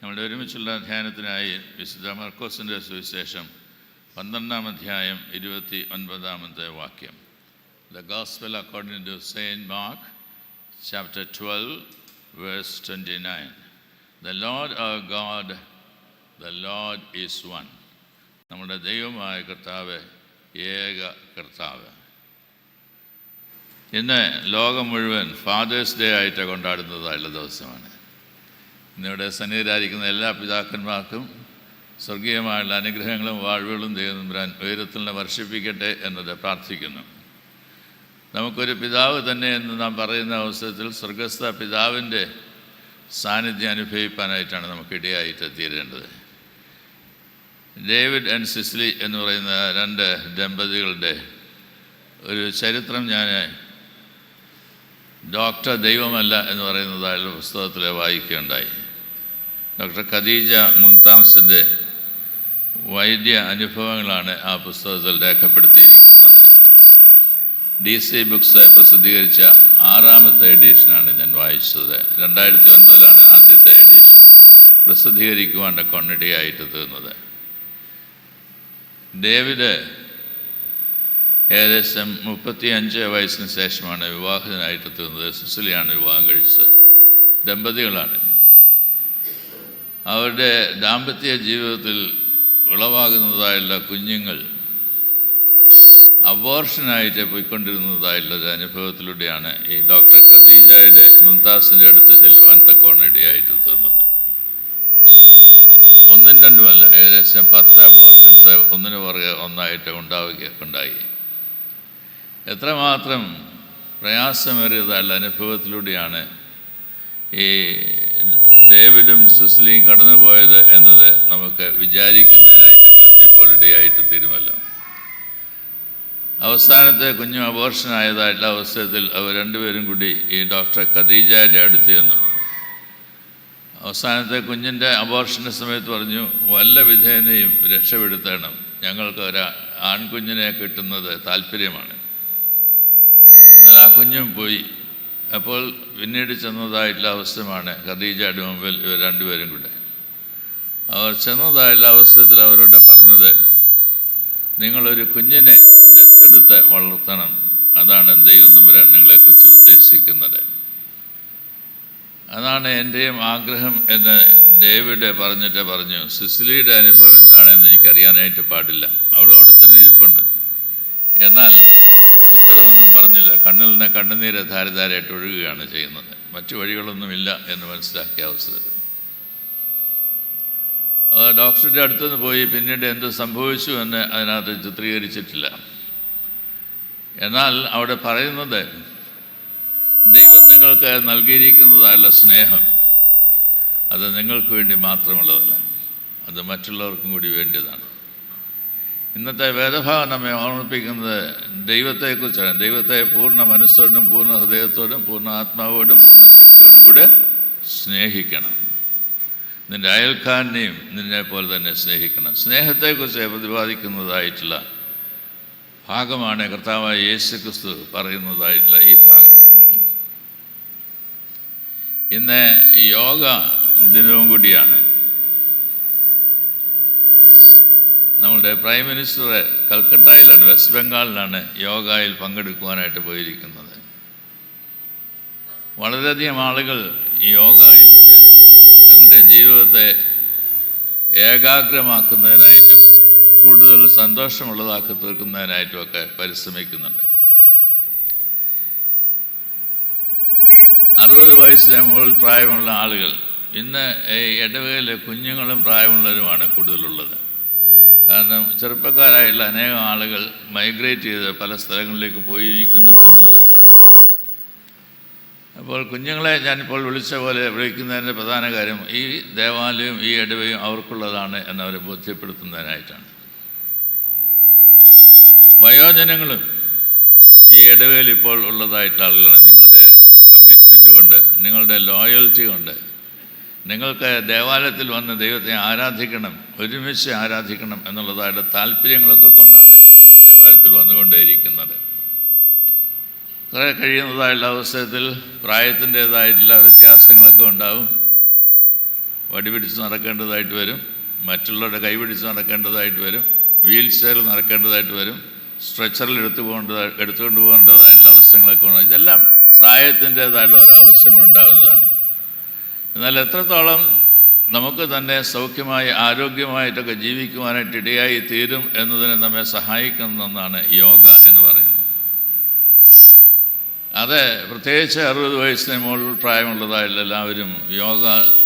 നമ്മുടെ ഒരുമിച്ചുള്ള ധ്യാനത്തിനായി വിശുദ്ധ മർക്കോസിൻ്റെ സുവിശേഷം 12-ാം അധ്യായം 29-ാമത്തെ വാക്യം. The Gospel according to Saint Mark, chapter 12, verse 29. The Lord our God, the Lord is one. നമ്മുടെ ദൈവമായ കർത്താവ് ഏക കർത്താവ്. ഇന്ന് ലോകം മുഴുവൻ ഫാദേഴ്സ് ഡേ ആയിട്ട് കൊണ്ടാടുന്നതായുള്ള ദിവസമാണ്. ഇന്നിവിടെ സന്നിഹിതരായിരിക്കുന്ന എല്ലാ പിതാക്കന്മാർക്കും സ്വർഗീയമായുള്ള അനുഗ്രഹങ്ങളും വാഴ്വുകളും ദൈവം ഉയരത്തിൽ വർഷിപ്പിക്കട്ടെ എന്നത് പ്രാർത്ഥിക്കുന്നു. നമുക്കൊരു പിതാവ് തന്നെ എന്ന് നാം പറയുന്ന അവസരത്തിൽ സ്വർഗസ്ഥ പിതാവിൻ്റെ സാന്നിധ്യം അനുഭവിക്കാനായിട്ടാണ് നമുക്കിടയായിട്ട് തീരേണ്ടത്. ഡേവിഡ് ആൻഡ് സിസ്ലി എന്ന് പറയുന്ന രണ്ട് ദമ്പതികളുടെ ഒരു ചരിത്രം ഞാൻ ഡോക്ടർ ദൈവമല്ല എന്ന് പറയുന്നതായുള്ള പുസ്തകത്തിൽ വായിക്കുകയുണ്ടായി. ഡോക്ടർ ഖദീജ മുംതാസിൻ്റെ വൈദ്യ അനുഭവങ്ങളാണ് ആ പുസ്തകത്തിൽ രേഖപ്പെടുത്തിയിരിക്കുന്നത്. DC ബുക്സ് പ്രസിദ്ധീകരിച്ച 6ാമത്തെ എഡിഷനാണ് ഞാൻ വായിച്ചത്. 2009 ആദ്യത്തെ എഡിഷൻ പ്രസിദ്ധീകരിക്കുവാൻ കൊണ്ടിടയായിട്ട് തീർന്നത്. ഡേവിഡ് ഏകദേശം 35 വയസ്സിന് ശേഷമാണ് വിവാഹിതനായിട്ട് തീർന്നത്. സിസിലിയാണ് വിവാഹം കഴിച്ചത്. ദമ്പതികളാണ്. അവരുടെ ദാമ്പത്യ ജീവിതത്തിൽ ഉളവാകുന്നതായുള്ള കുഞ്ഞുങ്ങൾ അബോർഷനായിട്ട് പോയിക്കൊണ്ടിരുന്നതായുള്ളൊരു അനുഭവത്തിലൂടെയാണ് ഈ ഡോക്ടർ ഖദീജയുടെ മുംതാസിൻ്റെ അടുത്ത് ചെല്ലുവാൻ തക്കവണ്ണം ഇടയായിട്ട് തീർന്നത്. 1-2 ഏകദേശം 10 അബോർഷൻസ് ഒന്നിനു പുറകെ ഒന്നായിട്ട് ഉണ്ടായി. എത്രമാത്രം പ്രയാസമേറിയതായുള്ള അനുഭവത്തിലൂടെയാണ് ഈ ഡേവിഡും സിസ്ലിയും കടന്നു പോയത് എന്നത് നമുക്ക് വിചാരിക്കുന്നതിനായിട്ടെങ്കിലും ഇപ്പോൾ ഇടയായിട്ട് തീരുമല്ലോ. അവസാനത്തെ കുഞ്ഞു അബോർഷനായതായിട്ടുള്ള അവസരത്തിൽ അവർ രണ്ടുപേരും കൂടി ഈ ഡോക്ടർ ഖദീജയുടെ അടുത്ത് ചെന്നു. അവസാനത്തെ കുഞ്ഞിൻ്റെ അബോർഷൻ്റെ സമയത്ത് പറഞ്ഞു, വല്ല വിധേനയും രക്ഷപ്പെടുത്തണം, ഞങ്ങൾക്ക് ഒരു ആൺകുഞ്ഞിനെ കിട്ടുന്നത് താല്പര്യമാണ്. എന്നാൽ ആ കുഞ്ഞും പോയി. അപ്പോൾ പിന്നീട് ചെന്നതായിട്ടുള്ള അവസരമാണ് ഖദീജയുടെ മുമ്പിൽ ഇവർ രണ്ടുപേരും കൂടെ. അവർ ചെന്നതായിട്ടുള്ള അവസരത്തിൽ അവരോട് പറഞ്ഞത്, നിങ്ങളൊരു കുഞ്ഞിനെ ദത്തെടുത്ത് വളർത്തണം, അതാണ് ദൈവം തമ്പുരാൻ നിങ്ങളെക്കുറിച്ച് ഉദ്ദേശിക്കുന്നത്. അതാണ് എൻ്റെയും ആഗ്രഹം എന്ന് ഡേവിഡ് പറഞ്ഞു. സിസിലിയുടെ അനുഭവം എന്താണെന്ന് എനിക്കറിയാനായിട്ട് പാടില്ല. അവൾ അവിടെ തന്നെ ഇരിപ്പുണ്ട്. എന്നാൽ ഉത്തരവൊന്നും പറഞ്ഞില്ല. കണ്ണിൽ നിന്ന് കണ്ണുനീര് ധാരധാരയായിട്ട് ഒഴുകുകയാണ് ചെയ്യുന്നത്. മറ്റു വഴികളൊന്നുമില്ല എന്ന് മനസ്സിലാക്കിയ അവസരത്തിൽ ഡോക്ടറുടെ അടുത്തുനിന്ന് പോയി. പിന്നീട് എന്ത് സംഭവിച്ചു എന്ന് അതിനകത്ത് ചിത്രീകരിച്ചിട്ടില്ല. എന്നാൽ അവിടെ പറയുന്നത്, ദൈവം നിങ്ങൾക്ക് നൽകിയിരിക്കുന്നതായുള്ള സ്നേഹം അത് നിങ്ങൾക്ക് വേണ്ടി മാത്രമുള്ളതല്ല, അത് മറ്റുള്ളവർക്കും കൂടി വേണ്ടിയതാണ്. ഇന്നത്തെ വേദഭാഗം നമ്മെ ഓർമ്മിപ്പിക്കുന്നത് ദൈവത്തെക്കുറിച്ചാണ്. ദൈവത്തെ പൂർണ്ണ മനസ്സോടും പൂർണ്ണ ഹൃദയത്തോടും പൂർണ്ണ ആത്മാവോടും പൂർണ്ണ ശക്തിയോടും കൂടെ സ്നേഹിക്കണം. നിൻ്റെ അയൽക്കാരനെയും നിന്നെ പോലെ തന്നെ സ്നേഹിക്കണം. സ്നേഹത്തെക്കുറിച്ച് പ്രതിപാദിക്കുന്നതായിട്ടുള്ള ഭാഗമാണ് കർത്താവായ യേശുക്രിസ്തു പറയുന്നതായിട്ടുള്ള ഈ ഭാഗം. ഇന്ന് യോഗ ദിനവും കൂടിയാണ്. നമ്മളുടെ പ്രൈം മിനിസ്റ്റർ കൽക്കട്ടയിലാണ്, വെസ്റ്റ് ബംഗാളിലാണ് യോഗയിൽ പങ്കെടുക്കുവാനായിട്ട് പോയിരിക്കുന്നത്. വളരെയധികം ആളുകൾ യോഗയിലൂടെ തങ്ങളുടെ ജീവിതത്തെ ഏകാഗ്രമാക്കുന്നതിനായിട്ടും കൂടുതൽ സന്തോഷമുള്ളതാക്കി തീർക്കുന്നതിനായിട്ടുമൊക്കെ പരിശ്രമിക്കുന്നുണ്ട്. 60 വയസ്സിന് മുകളിൽ പ്രായമുള്ള ആളുകൾ ഇന്ന് ഈ ഇടവകയിലെ കുഞ്ഞുങ്ങളും പ്രായമുള്ളവരുമാണ് കൂടുതലുള്ളത്. കാരണം ചെറുപ്പക്കാരായുള്ള അനേകം ആളുകൾ മൈഗ്രേറ്റ് ചെയ്ത് പല സ്ഥലങ്ങളിലേക്ക് പോയിരിക്കുന്നു എന്നുള്ളതുകൊണ്ടാണ്. അപ്പോൾ കുഞ്ഞുങ്ങളെ ഞാനിപ്പോൾ വിളിച്ച പോലെ വിളിക്കുന്നതിൻ്റെ പ്രധാന കാര്യം ഈ ദേവാലയവും ഈ ഇടവയും അവർക്കുള്ളതാണ് എന്നവരെ ബോധ്യപ്പെടുത്തുന്നതിനായിട്ടാണ്. വയോജനങ്ങളും ഈ ഇടവയിൽ ഇപ്പോൾ ഉള്ളതായിട്ടുള്ള ആളുകളാണ്. നിങ്ങളുടെ കമ്മിറ്റ്മെൻറ്റ് കൊണ്ട്, നിങ്ങളുടെ ലോയൽറ്റി കൊണ്ട്, നിങ്ങൾക്ക് ദേവാലയത്തിൽ വന്ന് ദൈവത്തെ ആരാധിക്കണം, ഒരുമിച്ച് ആരാധിക്കണം എന്നുള്ളതായിട്ട് താല്പര്യങ്ങളൊക്കെ കൊണ്ടാണ് നിങ്ങൾ ദേവാലയത്തിൽ വന്നുകൊണ്ടേയിരിക്കുന്നത്. കുറേ കഴിയുന്നതായിട്ടുള്ള അവസരത്തിൽ പ്രായത്തിൻ്റേതായിട്ടുള്ള വ്യത്യാസങ്ങളൊക്കെ ഉണ്ടാവും. വടി പിടിച്ച് നടക്കേണ്ടതായിട്ട് വരും, മറ്റുള്ളവരുടെ കൈ പിടിച്ച് നടക്കേണ്ടതായിട്ട് വരും, വീൽ ചെയറിൽ നടക്കേണ്ടതായിട്ട് വരും, സ്ട്രെച്ചറിൽ എടുത്തുകൊണ്ട് പോകേണ്ടതായിട്ടുള്ള അവസരങ്ങളൊക്കെ ഉണ്ട്. ഇതെല്ലാം പ്രായത്തിൻ്റേതായിട്ടുള്ള ഓരോ അവസരങ്ങളുണ്ടാകുന്നതാണ്. എന്നാൽ എത്രത്തോളം നമുക്ക് തന്നെ സൗഖ്യമായി ആരോഗ്യമായിട്ടൊക്കെ ജീവിക്കുവാനായിട്ട് ഇടയായി തീരും എന്നതിന് നമ്മെ സഹായിക്കുന്ന ഒന്നാണ് യോഗ എന്ന് പറയുന്നത്. അത് പ്രത്യേകിച്ച് 60 വയസ്സിന് മുകളിൽ പ്രായമുള്ളതായിട്ടുള്ള എല്ലാവരും യോഗ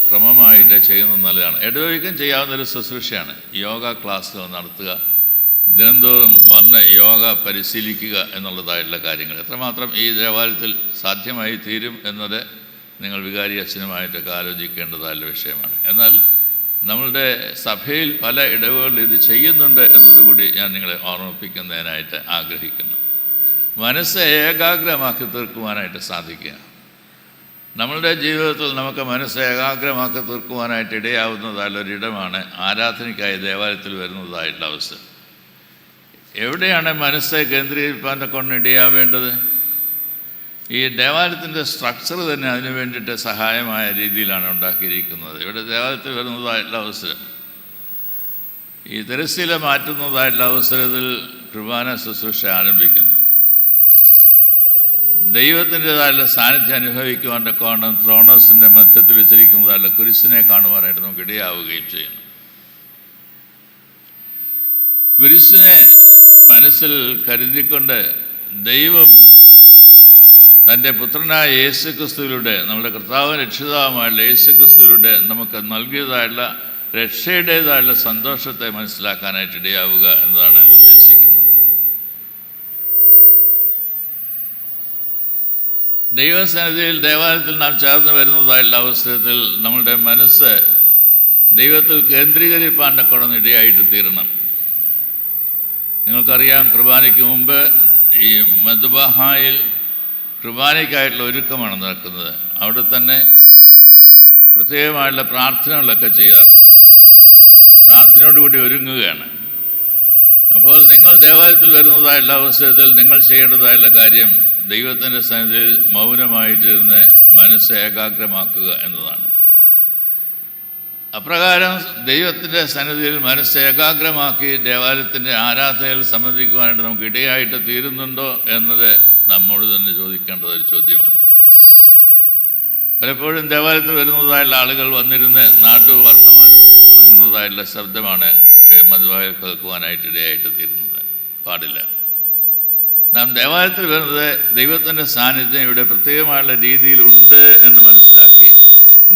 ക്രമമായിട്ട് ചെയ്യുന്നത് നല്ലതാണ്. ഇടവഴിക്കും ചെയ്യാവുന്നൊരു ശുശ്രൂഷയാണ് യോഗ ക്ലാസ്സുകൾ നടത്തുക, ദിനംതോറും വന്ന് യോഗ പരിശീലിക്കുക എന്നുള്ളതായിട്ടുള്ള കാര്യങ്ങൾ. എത്രമാത്രം ഈ ദേവാലയത്തിൽ സാധ്യമായി തീരും എന്നത് നിങ്ങൾ വികാരി അച്ഛനുമായിട്ടൊക്കെ ആലോചിക്കേണ്ടതായുള്ള വിഷയമാണ്. എന്നാൽ നമ്മളുടെ സഭയിൽ പല ഇടവുകളിൽ ഇത് ചെയ്യുന്നുണ്ട് എന്നതുകൂടി ഞാൻ നിങ്ങളെ ഓർമ്മിപ്പിക്കുന്നതിനായിട്ട് ആഗ്രഹിക്കുന്നു. മനസ്സ് ഏകാഗ്രമാക്കി തീർക്കുവാനായിട്ട് സാധിക്കുക. നമ്മളുടെ ജീവിതത്തിൽ നമുക്ക് മനസ്സ് ഏകാഗ്രമാക്കി തീർക്കുവാനായിട്ട് ഇടയാവുന്നതായുള്ളൊരിടമാണ് ആരാധനയ്ക്കായി ദേവാലയത്തിൽ വരുന്നതായിട്ടുള്ള അവസ്ഥ. എവിടെയാണ് മനസ്സ് കേന്ദ്രീകരിപ്പാൻ്റെ കൊണ്ട് ഇടയാവേണ്ടത്? ഈ ദേവാലയത്തിൻ്റെ സ്ട്രക്ചർ തന്നെ അതിനു വേണ്ടിയിട്ട് സഹായമായ രീതിയിലാണ് ഉണ്ടാക്കിയിരിക്കുന്നത്. ഇവിടെ ദേവാലയത്തിൽ വരുന്നതായിട്ടുള്ള അവസരം, ഈ തിരശ്ശീല മാറ്റുന്നതായിട്ടുള്ള അവസരത്തിൽ കുർബാന ശുശ്രൂഷ ആരംഭിക്കുന്നു. ദൈവത്തിൻ്റെതായുള്ള സാന്നിധ്യം അനുഭവിക്കുവാൻ്റെ കോണം ത്രോണോസിൻ്റെ മധ്യത്തിൽ വെച്ചിരിക്കുന്നതായുള്ള കുരിശിനെ കാണുവാനായിട്ട് നമുക്ക് ഇടയാവുകയും ചെയ്യുന്നു. കുരിശിനെ മനസ്സിൽ കരുതിക്കൊണ്ട് ദൈവം തൻ്റെ പുത്രനായ യേശുക്രിസ്തുവിലൂടെ, നമ്മുടെ കർത്താവും രക്ഷിതാവുമായുള്ള യേശുക്രിസ്തുവിലൂടെ നമുക്ക് നൽകിയതായുള്ള രക്ഷയുടേതായുള്ള സന്തോഷത്തെ മനസ്സിലാക്കാനായിട്ട് ഇടയാവുക എന്നതാണ് ഉദ്ദേശിക്കുന്നത്. ദൈവസന്നിധിയിൽ ദേവാലയത്തിൽ നാം ചേർന്ന് വരുന്നതായുള്ള അവസരത്തിൽ നമ്മളുടെ മനസ്സ് ദൈവത്തിൽ കേന്ദ്രീകരിപ്പാൻ്റെ കൊണ്ടൊന്ന് ഇടയായിട്ട് തീരണം. നിങ്ങൾക്കറിയാം, കുർബാനയ്ക്ക് മുമ്പ് ഈ മദ്ബഹായിൽ കുർബാനയ്ക്കായിട്ടുള്ള ഒരുക്കമാണ് നടക്കുന്നത്. അവിടെ തന്നെ പ്രത്യേകമായിട്ടുള്ള പ്രാർത്ഥനകളൊക്കെ ചെയ്യാറുണ്ട്. പ്രാർത്ഥനയോടുകൂടി ഒരുങ്ങുകയാണ്. അപ്പോൾ നിങ്ങൾ ദേവാലയത്തിൽ വരുന്നതായുള്ള അവസരത്തിൽ നിങ്ങൾ ചെയ്യേണ്ടതായുള്ള കാര്യം ദൈവത്തിൻ്റെ സന്നിധിയിൽ മൗനമായിട്ടിരുന്ന് മനസ്സ് ഏകാഗ്രമാക്കുക എന്നതാണ്. അപ്രകാരം ദൈവത്തിൻ്റെ സന്നിധിയിൽ മനസ്സ് ഏകാഗ്രമാക്കി ദേവാലയത്തിൻ്റെ ആരാധനയിൽ സംബന്ധിക്കുവാനായിട്ട് നമുക്ക് ഇടയായിട്ട് തീരുന്നുണ്ടോ എന്നത് നമ്മോട് തന്നെ ചോദിക്കേണ്ടതൊരു ചോദ്യമാണ്. പലപ്പോഴും ദേവാലയത്തിൽ വരുന്നതായുള്ള ആളുകൾ വന്നിരുന്ന് വർത്തമാനമൊക്കെ പറയുന്നതായുള്ള ശബ്ദമാണ് മദ്ബഹായിൽ കേൾക്കുവാനായിട്ട് ഇടയായിട്ട് തീരുന്നത്. പാടില്ല. നാം ദേവാലയത്തിൽ വരുന്നത് ദൈവത്തിൻ്റെ സാന്നിധ്യം ഇവിടെ പ്രത്യേകമായുള്ള രീതിയിൽ ഉണ്ട് എന്ന് മനസ്സിലാക്കി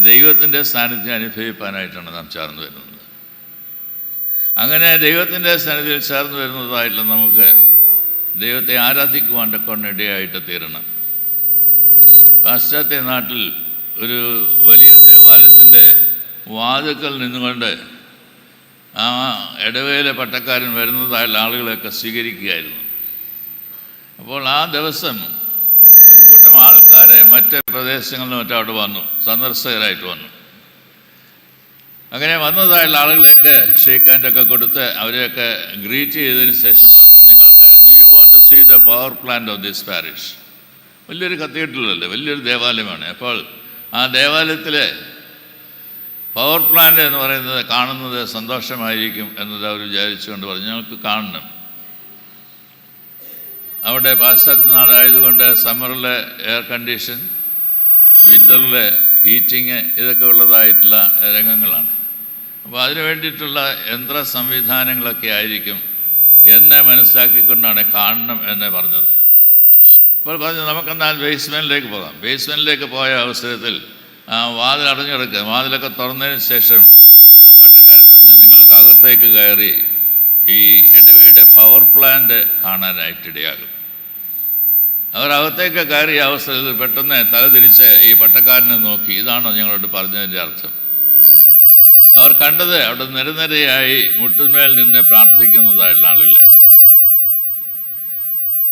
ദൈവത്തിൻ്റെ സാന്നിധ്യം അനുഭവിപ്പാനായിട്ടാണ് നാം ചേർന്ന് വരുന്നത്. അങ്ങനെ ദൈവത്തിൻ്റെ സന്നിധിയിൽ ചേർന്ന് വരുന്നതായിട്ടുള്ള നമുക്ക് ദൈവത്തെ ആരാധിക്കുവാൻ്റെ കൊണ്ടിടയായിട്ട് തീരണം. പാശ്ചാത്യ നാട്ടിൽ ഒരു വലിയ ദേവാലയത്തിൻ്റെ വാതിൽക്കൽ നിന്നുകൊണ്ട് ആ ഇടവേല പട്ടക്കാരൻ വരുന്നതായുള്ള ആളുകളെയൊക്കെ സ്വീകരിക്കുകയായിരുന്നു. അപ്പോൾ ആ ദിവസം ഒരു കൂട്ടം ആൾക്കാരെ മറ്റ് പ്രദേശങ്ങളിലും മറ്റും അവിടെ വന്നു, സന്ദർശകരായിട്ട് വന്നു. അങ്ങനെ വന്നതായുള്ള ആളുകളെയൊക്കെ ഷേക്ക് ഹാൻഡൊക്കെ കൊടുത്ത് അവരെയൊക്കെ ഗ്രീറ്റ് ചെയ്തതിന് ശേഷം പറഞ്ഞു, നിങ്ങൾക്ക് do you want to see the power plant of this parish? വലിയൊരു കത്തീഡ്രലല്ലേ, വലിയൊരു ദേവാലയമാണ്. അപ്പോൾ ആ ദേവാലയത്തിലെ പവർ പ്ലാന്റ് എന്ന് പറയുന്നത് കാണുന്നത് സന്തോഷമായിരിക്കും എന്നത് അവർ വിചാരിച്ചുകൊണ്ട് പറഞ്ഞു, ഞങ്ങൾക്ക് കാണണം. അവിടെ പാശ്ചാത്യ നാടായതുകൊണ്ട് സമ്മറിൽ എയർ കണ്ടീഷൻ, വിൻ്ററിൽ ഹീറ്റിങ്, ഇതൊക്കെ ഉള്ളതായിട്ടുള്ള രംഗങ്ങളാണ്. അപ്പോൾ അതിനു വേണ്ടിയിട്ടുള്ള യന്ത്ര സംവിധാനങ്ങളൊക്കെ ആയിരിക്കും എന്നെ മനസ്സിലാക്കിക്കൊണ്ടാണ് കാണണം എന്ന് പറഞ്ഞത്. അപ്പോൾ പറഞ്ഞു, നമുക്കെന്നാൽ ബേസ്മെൻറ്റിലേക്ക് പോകാം. ബേസ്മെൻറ്റിലേക്ക് പോയ അവസരത്തിൽ ആ വാതിൽ അടഞ്ഞെടുക്കുക. വാതിലൊക്കെ തുറന്നതിന് ശേഷം ആ പട്ടക്കാരൻ പറഞ്ഞു, നിങ്ങൾക്ക് അകത്തേക്ക് കയറി ഈ ഇടവയുടെ പവർ പ്ലാന്റ് കാണാനായിട്ടിടയാകും. അവർ അകത്തേക്ക് കയറിയ അവസരത്തിൽ പെട്ടെന്ന് തലതിരിച്ച് ഈ പട്ടക്കാരനെ നോക്കി. ഇതാണോ ഞങ്ങളോട് പറഞ്ഞതിൻ്റെ അർത്ഥം? അവർ കണ്ടത് അവിടെ നിരനിരയായി മുട്ടുമേൽ നിന്ന് പ്രാർത്ഥിക്കുന്നതായിട്ടുള്ള ആളുകളെയാണ്.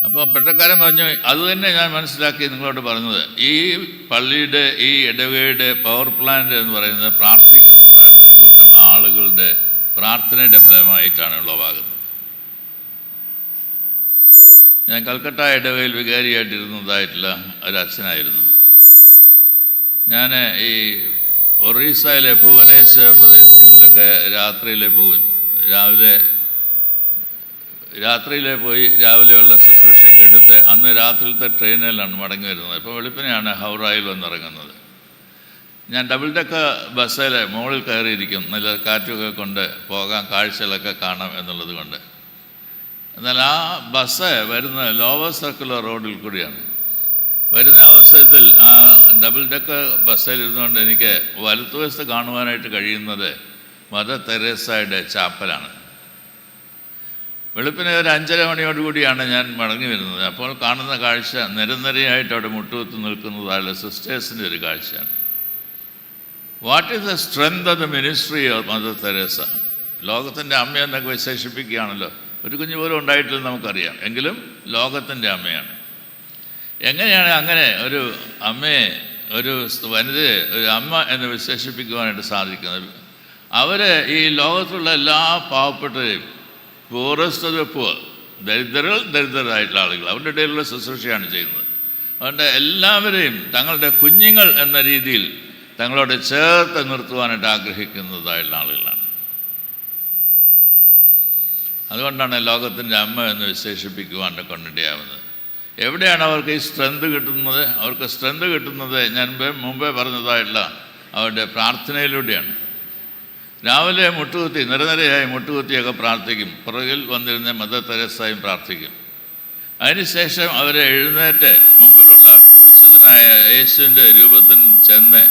അപ്പോൾ പട്ടക്കാരൻ പറഞ്ഞു, അതുതന്നെ ഞാൻ മനസ്സിലാക്കി നിങ്ങളോട് പറഞ്ഞത്. ഈ പള്ളിയുടെ, ഈ ഇടവകയുടെ പവർ പ്ലാന്റ് എന്ന് പറയുന്നത് പ്രാർത്ഥിക്കുന്നതായിട്ടുള്ള ഒരു കൂട്ടം ആളുകളുടെ പ്രാർത്ഥനയുടെ ഫലമായിട്ടാണ് ഉളവാകുന്നത്. ഞാൻ കൽക്കട്ട ഇടവകയിൽ വികാരിയായിട്ടിരുന്നതായിട്ടുള്ള ഒരച്ഛനായിരുന്നു. ഞാൻ ഈ ഒറീസയിലെ ഭുവനേശ്വർ പ്രദേശങ്ങളിലൊക്കെ രാത്രിയിലെ പോകും. രാത്രിയിലെ പോയി രാവിലെയുള്ള ശുശ്രൂഷയൊക്കെ എടുത്ത് അന്ന് രാത്രിയിലത്തെ ട്രെയിനിലാണ് മടങ്ങി വരുന്നത്. ഇപ്പോൾ വെളുപ്പിനെയാണ് ഹൗറായിൽ വന്നിറങ്ങുന്നത്. ഞാൻ ഡബിൾ ഡെക്കർ ബസ്സിൽ മുകളിൽ കയറിയിരിക്കും, നല്ല കാറ്റൊക്കെ കൊണ്ട് പോകാം, കാഴ്ചകളൊക്കെ കാണാം എന്നുള്ളത് കൊണ്ട്. എന്നാൽ ആ ബസ് വരുന്ന ലോവർ സർക്കുലർ റോഡിൽ കൂടിയാണ് വരുന്ന അവസരത്തിൽ ആ ഡബിൾ ഡെക്കർ ബസ്സിലിരുന്നുകൊണ്ട് എനിക്ക് വലത്തുവശത്ത് കാണുവാനായിട്ട് കഴിയുന്നത് മദർ തെരേസയുടെ ചാപ്പലാണ്. വെളുപ്പിനെ ഒരു 5:30 മണിയോടുകൂടിയാണ് ഞാൻ മടങ്ങി വരുന്നത്. അപ്പോൾ കാണുന്ന കാഴ്ച നിരനിരയായിട്ട് അവിടെ മുട്ടുകുത്തി നിൽക്കുന്നതായുള്ള സിസ്റ്റേഴ്സിൻ്റെ ഒരു കാഴ്ചയാണ്. What is the strength of the ministry of Mother Teresa? ലോകത്തിൻ്റെ അമ്മയെന്നൊക്കെ വിശേഷിപ്പിക്കുകയാണല്ലോ. ഒരു കുഞ്ഞു പോലും ഉണ്ടായിട്ടില്ലെന്ന് നമുക്കറിയാം, എങ്കിലും ലോകത്തിൻ്റെ അമ്മയാണ്. എങ്ങനെയാണ് അങ്ങനെ ഒരു അമ്മയെ, ഒരു വനിതയെ ഒരു അമ്മ എന്ന് വിശേഷിപ്പിക്കുവാനായിട്ട് സാധിക്കുന്നത്? അവർ ഈ ലോകത്തുള്ള എല്ലാ പാവപ്പെട്ടവരെയും, പൂറസ്റ്റ് ഓഫ് ദ പൂർ, ദരിദ്രരായിട്ടുള്ള ആളുകൾ, അവരുടെ ഇടയിലുള്ള ശുശ്രൂഷയാണ് ചെയ്യുന്നത്. അതുകൊണ്ട് എല്ലാവരെയും തങ്ങളുടെ കുഞ്ഞുങ്ങൾ എന്ന രീതിയിൽ തങ്ങളോട് ചേർത്ത് നിർത്തുവാനായിട്ട് ആഗ്രഹിക്കുന്നതായുള്ള ആളുകളാണ്. അതുകൊണ്ടാണ് ലോകത്തിൻ്റെ അമ്മ എന്ന് വിശേഷിപ്പിക്കുവാൻ കൊണ്ടിടയാവുന്നത്. എവിടെയാണ് അവർക്ക് ഈ സ്ട്രെങ്ത് കിട്ടുന്നത്? അവർക്ക് സ്ട്രെങ്ത് കിട്ടുന്നത് ഞാൻ മുമ്പേ പറഞ്ഞതായിട്ടുള്ള അവരുടെ പ്രാർത്ഥനയിലൂടെയാണ്. രാവിലെ മുട്ടുകുത്തി നിരനിരയായി മുട്ടുകുത്തിയൊക്കെ പ്രാർത്ഥിക്കും. പുറകിൽ വന്നിരുന്ന മദർ തെരേസയും പ്രാർത്ഥിക്കും. അതിനുശേഷം അവരെ എഴുന്നേറ്റ് മുമ്പിലുള്ള കുരിശിതനായ യേശുവിൻ്റെ രൂപത്തിൽ ചെന്ന്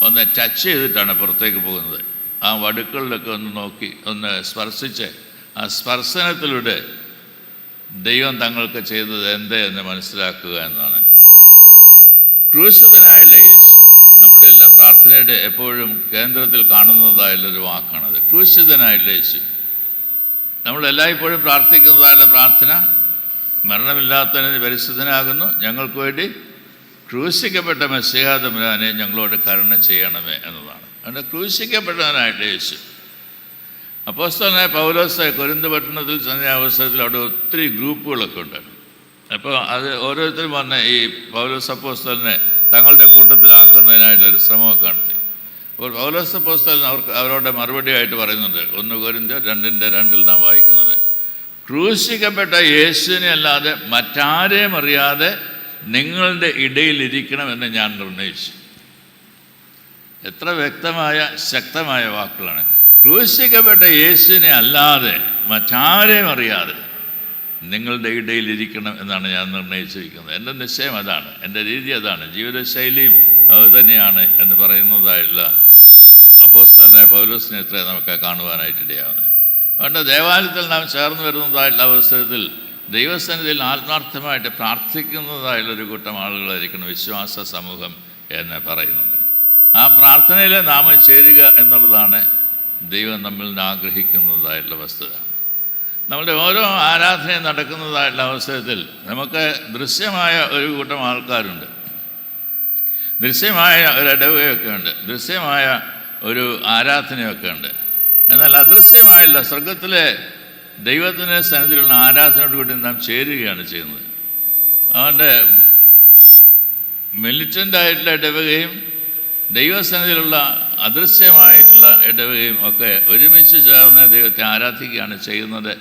ഒന്ന് ടച്ച് ചെയ്തിട്ടാണ് പുറത്തേക്ക് പോകുന്നത്. ആ വടുക്കളിലൊക്കെ ഒന്ന് നോക്കി ഒന്ന് സ്പർശിച്ച് ആ സ്പർശനത്തിലൂടെ ദൈവം തങ്ങൾക്ക് ചെയ്തത് എന്തേ എന്ന് മനസ്സിലാക്കുക എന്നാണ്. ക്രൂശിതനായുള്ള യേശു നമ്മുടെ എല്ലാം പ്രാർത്ഥനയുടെ എപ്പോഴും കേന്ദ്രത്തിൽ കാണുന്നതായുള്ളൊരു വാക്കാണത്. ക്രൂശിതനായുള്ള യേശു നമ്മളെല്ലായ്പ്പോഴും പ്രാർത്ഥിക്കുന്നതായുള്ള പ്രാർത്ഥന, മരണമില്ലാത്തവന് പരിശുദ്ധനാകുന്നു, ഞങ്ങൾക്ക് വേണ്ടി ക്രൂശിക്കപ്പെട്ട മെസ്സിഹാ തമ്പുരാനെ ഞങ്ങളോട് കരുണ ചെയ്യണമേ എന്നതാണ്. അതുകൊണ്ട് ക്രൂശിക്കപ്പെട്ടവനായിട്ട് യേശു. അപ്പോസ്തലനായ പൗലോസ് കൊരിന്ത് പട്ടണത്തിൽ ചെന്ന അവസരത്തിൽ അവിടെ ഒത്തിരി ഗ്രൂപ്പുകളൊക്കെ ഉണ്ടായിരുന്നു. അപ്പോൾ അത് ഓരോരുത്തരും പറഞ്ഞ് ഈ പൗലോസ് അപ്പോസ്തലനെ തങ്ങളുടെ കൂട്ടത്തിലാക്കുന്നതിനായിട്ടൊരു ശ്രമമൊക്കെ നടത്തി. അപ്പോൾ പൗലോസ് അപ്പോസ്തലൻ അവരോട് മറുപടിയായിട്ട് പറയുന്നുണ്ട്. 1 കൊരിന്ത്യർ 2:2 നാം വായിക്കുന്നത്, ക്രൂശിക്കപ്പെട്ട യേശുവിനെ അല്ലാതെ മറ്റാരെയും അറിയാതെ നിങ്ങളുടെ ഇടയിലിരിക്കണമെന്ന് ഞാൻ നിർണയിച്ചു. എത്ര വ്യക്തമായ ശക്തമായ വാക്കുകളാണ്. ക്രൂശിക്കപ്പെട്ട യേശുവിനെ അല്ലാതെ മറ്റാരെയും അറിയാതെ നിങ്ങളുടെ ഇടയിലിരിക്കണം എന്നാണ് ഞാൻ നിർണയിച്ചിരിക്കുന്നത്. എൻ്റെ നിശ്ചയം അതാണ്, എൻ്റെ രീതി അതാണ്, ജീവിതശൈലിയും അത് തന്നെയാണ് എന്ന് പറയുന്നതായുള്ള അപ്പോസ്തലനായ പൗലോസിനെ എത്ര നമുക്ക് കാണുവാനായിട്ടിടയാവുന്നത്. അതുകൊണ്ട് ദേവാലയത്തിൽ നാം ചേർന്ന് വരുന്നതായിട്ടുള്ള അവസരത്തിൽ ദൈവസന്നിധിയിൽ ആത്മാർത്ഥമായിട്ട് പ്രാർത്ഥിക്കുന്നതായുള്ളൊരു കൂട്ടം ആളുകളായിരിക്കണം വിശ്വാസ സമൂഹം എന്ന് പറയുന്നത്. ആ പ്രാർത്ഥനയിൽ നാം ചേരുക എന്നുള്ളതാണ് ദൈവം നമ്മിൽ നിന്ന് ആഗ്രഹിക്കുന്നതായിട്ടുള്ള വസ്തുത. നമ്മുടെ ഓരോ ആരാധനയും നടക്കുന്നതായിട്ടുള്ള അവസരത്തിൽ നമുക്ക് ദൃശ്യമായ ഒരു കൂട്ടം ആൾക്കാരുണ്ട്, ദൃശ്യമായ ഒരു ഇടവകയൊക്കെ ഉണ്ട്, ദൃശ്യമായ ഒരു ആരാധനയൊക്കെ ഉണ്ട്. എന്നാൽ അദൃശ്യമായുള്ള സ്വർഗത്തിലെ ദൈവത്തിൻ്റെ സന്നിധിയിലുള്ള ആരാധനയോട് കൂടി നാം ചേരുകയാണ് ചെയ്യുന്നത്. അതുകൊണ്ട് മിലിറ്റൻ്റായിട്ടുള്ള ഇടവകയും ദൈവസന്നിധിയിലുള്ള അദൃശ്യമായിട്ടുള്ള ഇടവകയും ഒക്കെ ഒരുമിച്ച് ചേർന്ന് ദൈവത്തെ ആരാധിക്കുകയാണ് ചെയ്യുന്നത്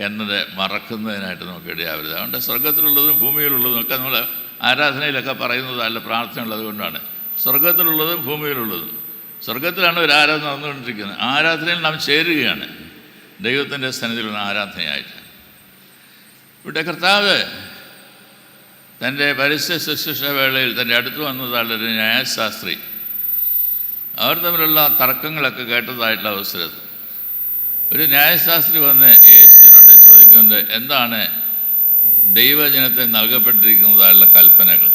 എന്നത് മറക്കുന്നതിനായിട്ട് നമുക്ക് ഇടയാവരുത്. അതുകൊണ്ട് സ്വർഗത്തിലുള്ളതും ഭൂമിയിലുള്ളതും ഒക്കെ നമ്മൾ ആരാധനയിലൊക്കെ പറയുന്നത് അല്ല, പ്രാർത്ഥനയുള്ളത് കൊണ്ടാണ്. സ്വർഗത്തിലുള്ളതും ഭൂമിയിലുള്ളതും, സ്വർഗത്തിലാണ് ഒരു ആരാധന നടന്നുകൊണ്ടിരിക്കുന്നത്. ആരാധനയിൽ നാം ചേരുകയാണ് ദൈവത്തിൻ്റെ സന്നിധിയിലുള്ള ആരാധനയായിട്ട്. ഇവിടെ കർത്താവ് തൻ്റെ പരസ്യ ശുശ്രൂഷ വേളയിൽ തൻ്റെ അടുത്ത് വന്നതായുള്ളൊരു ന്യായശാസ്ത്രി, അവർ തമ്മിലുള്ള തർക്കങ്ങളൊക്കെ കേട്ടതായിട്ടുള്ള അവസരത്തിൽ ഒരു ന്യായശാസ്ത്രി വന്ന് യേശുവിനോട് ചോദിക്കുന്നുണ്ട്, എന്താണ് ദൈവജനത്തെ നൽകപ്പെട്ടിരിക്കുന്നതായുള്ള കൽപ്പനകൾ?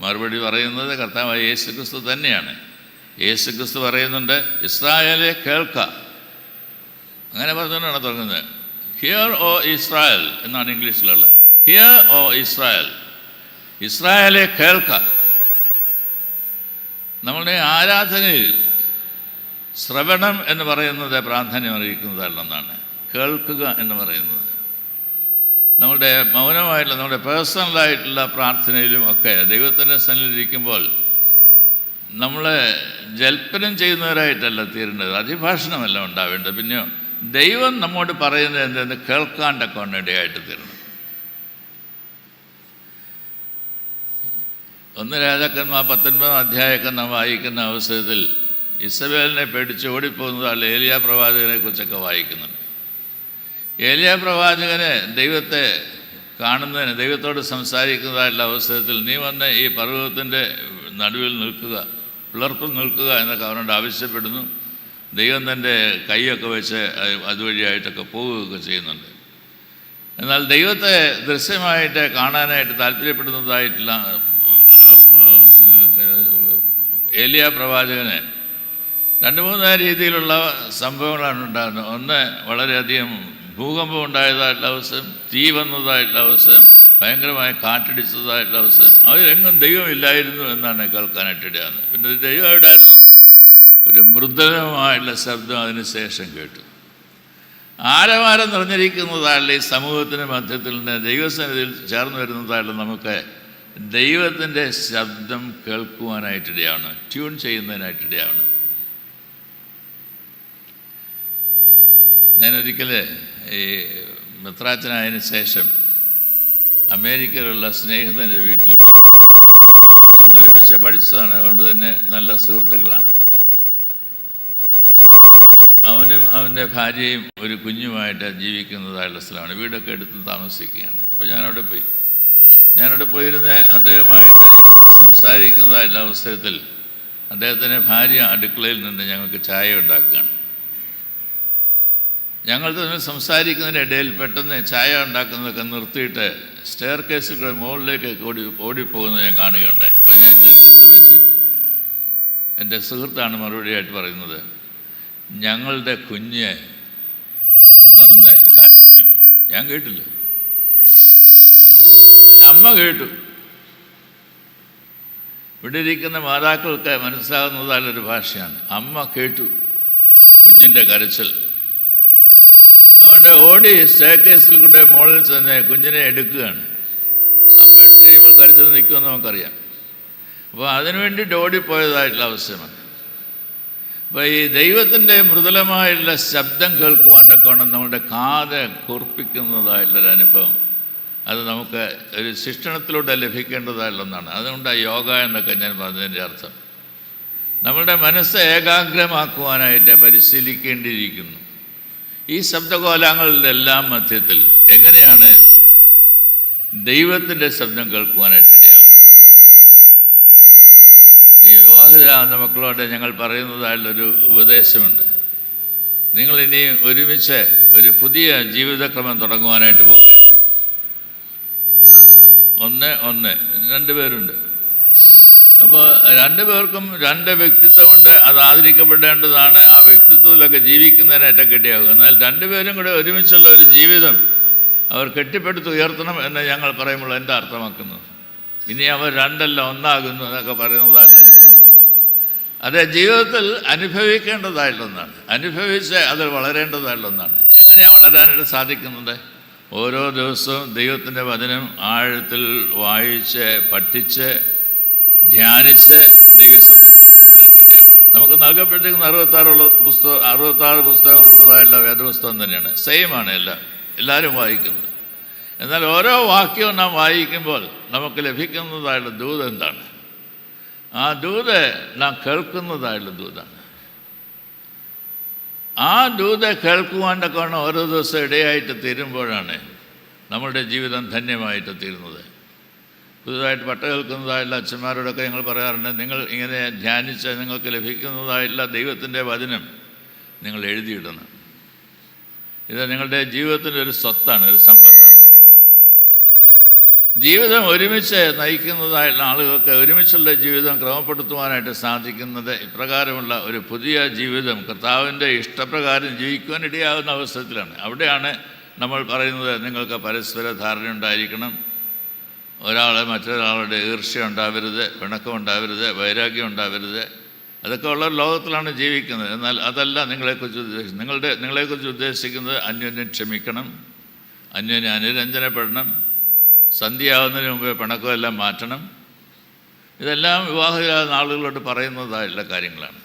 മറുപടി പറയുന്നത് കർത്താവായ യേശുക്രിസ്തു തന്നെയാണ്. യേശുക്രിസ്തു പറയുന്നുണ്ട്, ഇസ്രായേലെ കേൾക്ക. അങ്ങനെ പറഞ്ഞുകൊണ്ടാണ് തുടങ്ങുന്നത്. ഹിയർ ഓ ഇസ്രായേൽ എന്നാണ് ഇംഗ്ലീഷിലുള്ളത്. ഹിയർ ഓ ഇസ്രായേൽ, ഇസ്രായേലെ കേൾക്ക. നമ്മളുടെ ആരാധനയിൽ ശ്രവണം എന്ന് പറയുന്നത് പ്രാധാന്യം അറിയിക്കുന്നതല്ലെന്നാണ്. കേൾക്കുക എന്ന് പറയുന്നത് നമ്മളുടെ മൗനമായിട്ടുള്ള നമ്മുടെ പേഴ്സണലായിട്ടുള്ള പ്രാർത്ഥനയിലും ഒക്കെ ദൈവത്തിൻ്റെ സന്നിധിയിലിരിക്കുമ്പോൾ നമ്മൾ ജൽപ്പനം ചെയ്യുന്നവരായിട്ടല്ല തീരേണ്ടത്, അതിഭാഷണമല്ല ഉണ്ടാവേണ്ടത്. പിന്നെയോ ദൈവം നമ്മോട് പറയുന്നത് എന്തെന്ന് കേൾക്കാണ്ടൊക്കെ ഇടയായിട്ട് തീരണം. 1 രാജാക്കന്മാർ 19 അധ്യായമൊക്കെ നാം വായിക്കുന്ന അവസരത്തിൽ ഇസബേലിനെ പേടിച്ച് ഓടിപ്പോകുന്നതാണ് ഏലിയാ പ്രവാചകനെ കുറിച്ചൊക്കെ വായിക്കുന്നുണ്ട്. ഏലിയാ പ്രവാചകനെ ദൈവത്തെ കാണുന്നതിന്, ദൈവത്തോട് സംസാരിക്കുന്നതായിട്ടുള്ള അവസരത്തിൽ നീ വന്ന് ഈ പർവ്വതത്തിൻ്റെ നടുവിൽ നിൽക്കുക, പിളർപ്പിൽ നിൽക്കുക എന്നൊക്കെ അവനോട് ആവശ്യപ്പെടുന്നു. ദൈവം തൻ്റെ കൈയൊക്കെ വെച്ച് അതുവഴിയായിട്ടൊക്കെ പോവുകയൊക്കെ ചെയ്യുന്നുണ്ട്. എന്നാൽ ദൈവത്തെ ദൃശ്യമായിട്ട് കാണാനായിട്ട് താല്പര്യപ്പെടുന്നതായിട്ടുള്ള ഏലിയാ പ്രവാചകന് 2-3 രീതിയിലുള്ള സംഭവങ്ങളാണ് ഉണ്ടാകുന്നത്. ഒന്ന്, വളരെയധികം ഭൂകമ്പം ഉണ്ടായതായിട്ടുള്ള അവസരം, തീ വന്നതായിട്ടുള്ള അവസരം, ഭയങ്കരമായ കാറ്റടിച്ചതായിട്ടുള്ള അവസരം. അവരെങ്ങും ദൈവമില്ലായിരുന്നു എന്നാണ് കേൾക്കാനായിട്ടിടയാകുന്നത്. പിന്നെ ദൈവം എവിടെയായിരുന്നു? ഒരു മൃദുലമായിട്ടുള്ള ശബ്ദം അതിന് ശേഷം കേട്ടു. ആരവാരം നിറഞ്ഞിരിക്കുന്നതായുള്ള ഈ സമൂഹത്തിൻ്റെ മധ്യത്തിൽ നിന്ന് ദൈവസന്നിധിയിൽ ചേർന്ന് വരുന്നതായിട്ടുള്ള നമുക്ക് ദൈവത്തിൻ്റെ ശബ്ദം കേൾക്കുവാനായിട്ടിടയാണ്, ട്യൂൺ ചെയ്യുന്നതിനായിട്ടിടയാണ്. ഞാനൊരിക്കൽ ഈ മെത്രാച്ചനായതിനു ശേഷം അമേരിക്കയിലുള്ള സ്നേഹിതൻ്റെ വീട്ടിൽ പോയി. ഞങ്ങൾ ഒരുമിച്ച് പഠിച്ചതാണ്, അതുകൊണ്ട് തന്നെ നല്ല സുഹൃത്തുക്കളാണ്. അവനും അവൻ്റെ ഭാര്യയും ഒരു കുഞ്ഞുമായിട്ട് ജീവിക്കുന്നതായുള്ള സ്ഥലമാണ്. വീടൊക്കെ എടുത്ത് താമസിക്കുകയാണ്. അപ്പോൾ ഞാനവിടെ പോയിരുന്ന് അദ്ദേഹമായിട്ട് ഇരുന്ന് സംസാരിക്കുന്നതായുള്ള അവസരത്തിൽ അദ്ദേഹത്തിൻ്റെ ഭാര്യ അടുക്കളയിൽ നിന്ന് ഞങ്ങൾക്ക് ചായ ഉണ്ടാക്കുകയാണ്. ഞങ്ങൾ തന്നെ സംസാരിക്കുന്നതിനിടയിൽ പെട്ടെന്ന് ചായ ഉണ്ടാക്കുന്നതൊക്കെ നിർത്തിയിട്ട് സ്റ്റെയർ കേസിൽ കൂടെ മുകളിലേക്ക് ഓടിപ്പോകുന്നത് ഞാൻ കാണുകയുണ്ടായി. അപ്പോൾ ഞാൻ ചോദിച്ചു, എന്ത് പറ്റി? എൻ്റെ സുഹൃത്താണ് മറുപടിയായിട്ട് പറയുന്നത്, ഞങ്ങളുടെ കുഞ്ഞ് ഉണർന്ന് കരഞ്ഞു. ഞാൻ കേട്ടില്ല, എന്നാൽ അമ്മ കേട്ടു. ഇവിടെ ഇരിക്കുന്ന മാതാക്കൾക്ക് മനസ്സിലാകുന്നതായുള്ളൊരു ഭാഷയാണ്. അമ്മ കേട്ടു കുഞ്ഞിൻ്റെ കരച്ചിൽ. അതുകൊണ്ട് ഓടി സ്റ്റെയർ കേസിൽ കൊണ്ട് മുകളിൽ ചെന്ന് കുഞ്ഞിനെ എടുക്കുകയാണ്. അമ്മ എടുത്തു കഴിയുമ്പോൾ കരച്ചിൽ നിൽക്കുമെന്ന് നമുക്കറിയാം. അപ്പോൾ അതിനു വേണ്ടിയിട്ട് ഓടിപ്പോയതായിട്ടുള്ള അവസരമാണ്. അപ്പോൾ ഈ ദൈവത്തിൻ്റെ മൃദുലമായുള്ള ശബ്ദം കേൾക്കുവാനൊക്കെ വേണം നമ്മുടെ കാത് കുർപ്പിക്കുന്നതായിട്ടുള്ളൊരു അനുഭവം. അത് നമുക്ക് ഒരു ശിക്ഷണത്തിലൂടെ ലഭിക്കേണ്ടതായിട്ടുള്ള ഒന്നാണ്. അതുകൊണ്ടാണ് യോഗ എന്നൊക്കെ ഞാൻ പറഞ്ഞതിൻ്റെ അർത്ഥം. നമ്മളുടെ മനസ്സ് ഏകാഗ്രമാക്കുവാനായിട്ട് പരിശീലിക്കേണ്ടിയിരിക്കുന്നു. ഈ ശബ്ദകോലാഹലങ്ങളിലെല്ലാം മധ്യത്തിൽ എങ്ങനെയാണ് ദൈവത്തിൻ്റെ ശബ്ദം കേൾക്കുവാനായിട്ടിടയാവും? ഈ വിവാഹിതരാകുന്ന മക്കളോട് ഞങ്ങൾ പറയുന്നതായുള്ളൊരു ഉപദേശമുണ്ട്. നിങ്ങളിനി ഒരുമിച്ച് ഒരു പുതിയ ജീവിതക്രമം തുടങ്ങുവാനായിട്ട് പോവുകയാണ്. ഒന്ന് 2 പേരുണ്ട്. അപ്പോൾ 2 പേർക്കും 2 വ്യക്തിത്വമുണ്ട്. അത് ആദരിക്കപ്പെടേണ്ടതാണ്. ആ വ്യക്തിത്വത്തിലൊക്കെ ജീവിക്കുന്നതിനായിട്ടൊക്കെ ഇടയാകും. എന്നാൽ 2 പേരും കൂടെ ഒരുമിച്ചുള്ള ഒരു ജീവിതം അവർ കെട്ടിപ്പടുത്ത് ഉയർത്തണം എന്ന് ഞങ്ങൾ പറയുമ്പോൾ എന്താ അർത്ഥമാക്കുന്നത്? ഇനി അവർ 2 അല്ല 1 ആകുന്നു എന്നൊക്കെ പറയുന്നതായിട്ടുള്ള അനുഭവം അത് ജീവിതത്തിൽ അനുഭവിക്കേണ്ടതായിട്ടുള്ളതാണ്. അനുഭവിച്ച് അതിൽ വളരേണ്ടതായിട്ടുള്ളതാണ്. എങ്ങനെയാണ് വളരാനായിട്ട് സാധിക്കുന്നത്? ഓരോ ദിവസവും ദൈവത്തിൻ്റെ വചനം ആഴത്തിൽ വായിച്ച് പഠിച്ച് ധ്യാനിച്ച് ദൈവശബ്ദം കേൾക്കുന്നതിനായിട്ടിടയാണ്. നമുക്ക് നൽകപ്പെട്ടിരിക്കുന്ന 66 പുസ്തകങ്ങളുള്ളതായുള്ള വേദപുസ്തകം തന്നെയാണ്. സെയിമാണ് എല്ലാവരും വായിക്കുന്നത്. എന്നാൽ ഓരോ വാക്യവും നാം വായിക്കുമ്പോൾ നമുക്ക് ലഭിക്കുന്നതായുള്ള ദൂത് എന്താണ്? ആ ദൂത് നാം കേൾക്കുന്നതായുള്ള ദൂതാണ്. ആ ദൂത് കേൾക്കുവാനൊക്കെ ഓരോ ദിവസം ഇടയായിട്ട് തീരുമ്പോഴാണ് നമ്മളുടെ ജീവിതം ധന്യമായിട്ട് തീരുന്നത്. പുതുതായിട്ട് പട്ട കേൾക്കുന്നതായുള്ള അച്ഛന്മാരോടൊക്കെ ഞങ്ങൾ പറയാറുണ്ട്, നിങ്ങൾ ഇങ്ങനെ ധ്യാനിച്ച് നിങ്ങൾക്ക് ലഭിക്കുന്നതായിട്ടുള്ള ദൈവത്തിൻ്റെ വചനം നിങ്ങൾ എഴുതിയിടണം. ഇത് നിങ്ങളുടെ ജീവിതത്തിൻ്റെ ഒരു സ്വത്താണ്, ഒരു സമ്പത്താണ്. ജീവിതം ഒരുമിച്ച് നയിക്കുന്നതായിട്ടുള്ള ആളുകൾക്ക് ഒരുമിച്ചുള്ള ജീവിതം ക്രമപ്പെടുത്തുവാനായിട്ട് സാധിക്കുന്നത് ഇപ്രകാരമുള്ള ഒരു പുതിയ ജീവിതം കർത്താവിൻ്റെ ഇഷ്ടപ്രകാരം ജീവിക്കുവാനിടയാകുന്ന അവസരത്തിലാണ്. അവിടെയാണ് നമ്മൾ പറയുന്നത്, നിങ്ങൾക്ക് പരസ്പര ധാരണ ഉണ്ടായിരിക്കണം, മറ്റൊരാളുടെ ഈർഷ്യ ഉണ്ടാവരുത്, പിണക്കം ഉണ്ടാവരുത്, വൈരാഗ്യം ഉണ്ടാവരുത്. അതൊക്കെ ഉള്ള ലോകത്തിലാണ് ജീവിക്കുന്നത്. എന്നാൽ അതല്ല നിങ്ങളെക്കുറിച്ച് ഉദ്ദേശിക്കുന്നത് അന്യോന്യം ക്ഷമിക്കണം, അന്യോന്യം അനുരഞ്ജനപ്പെടണം, സന്ധ്യയാവുന്നതിന് മുമ്പേ പിണക്കമെല്ലാം മാറ്റണം. ഇതെല്ലാം വിവാഹമില്ലാത്ത ആളുകളോട് പറയുന്നതായിട്ടുള്ള കാര്യങ്ങളാണ്.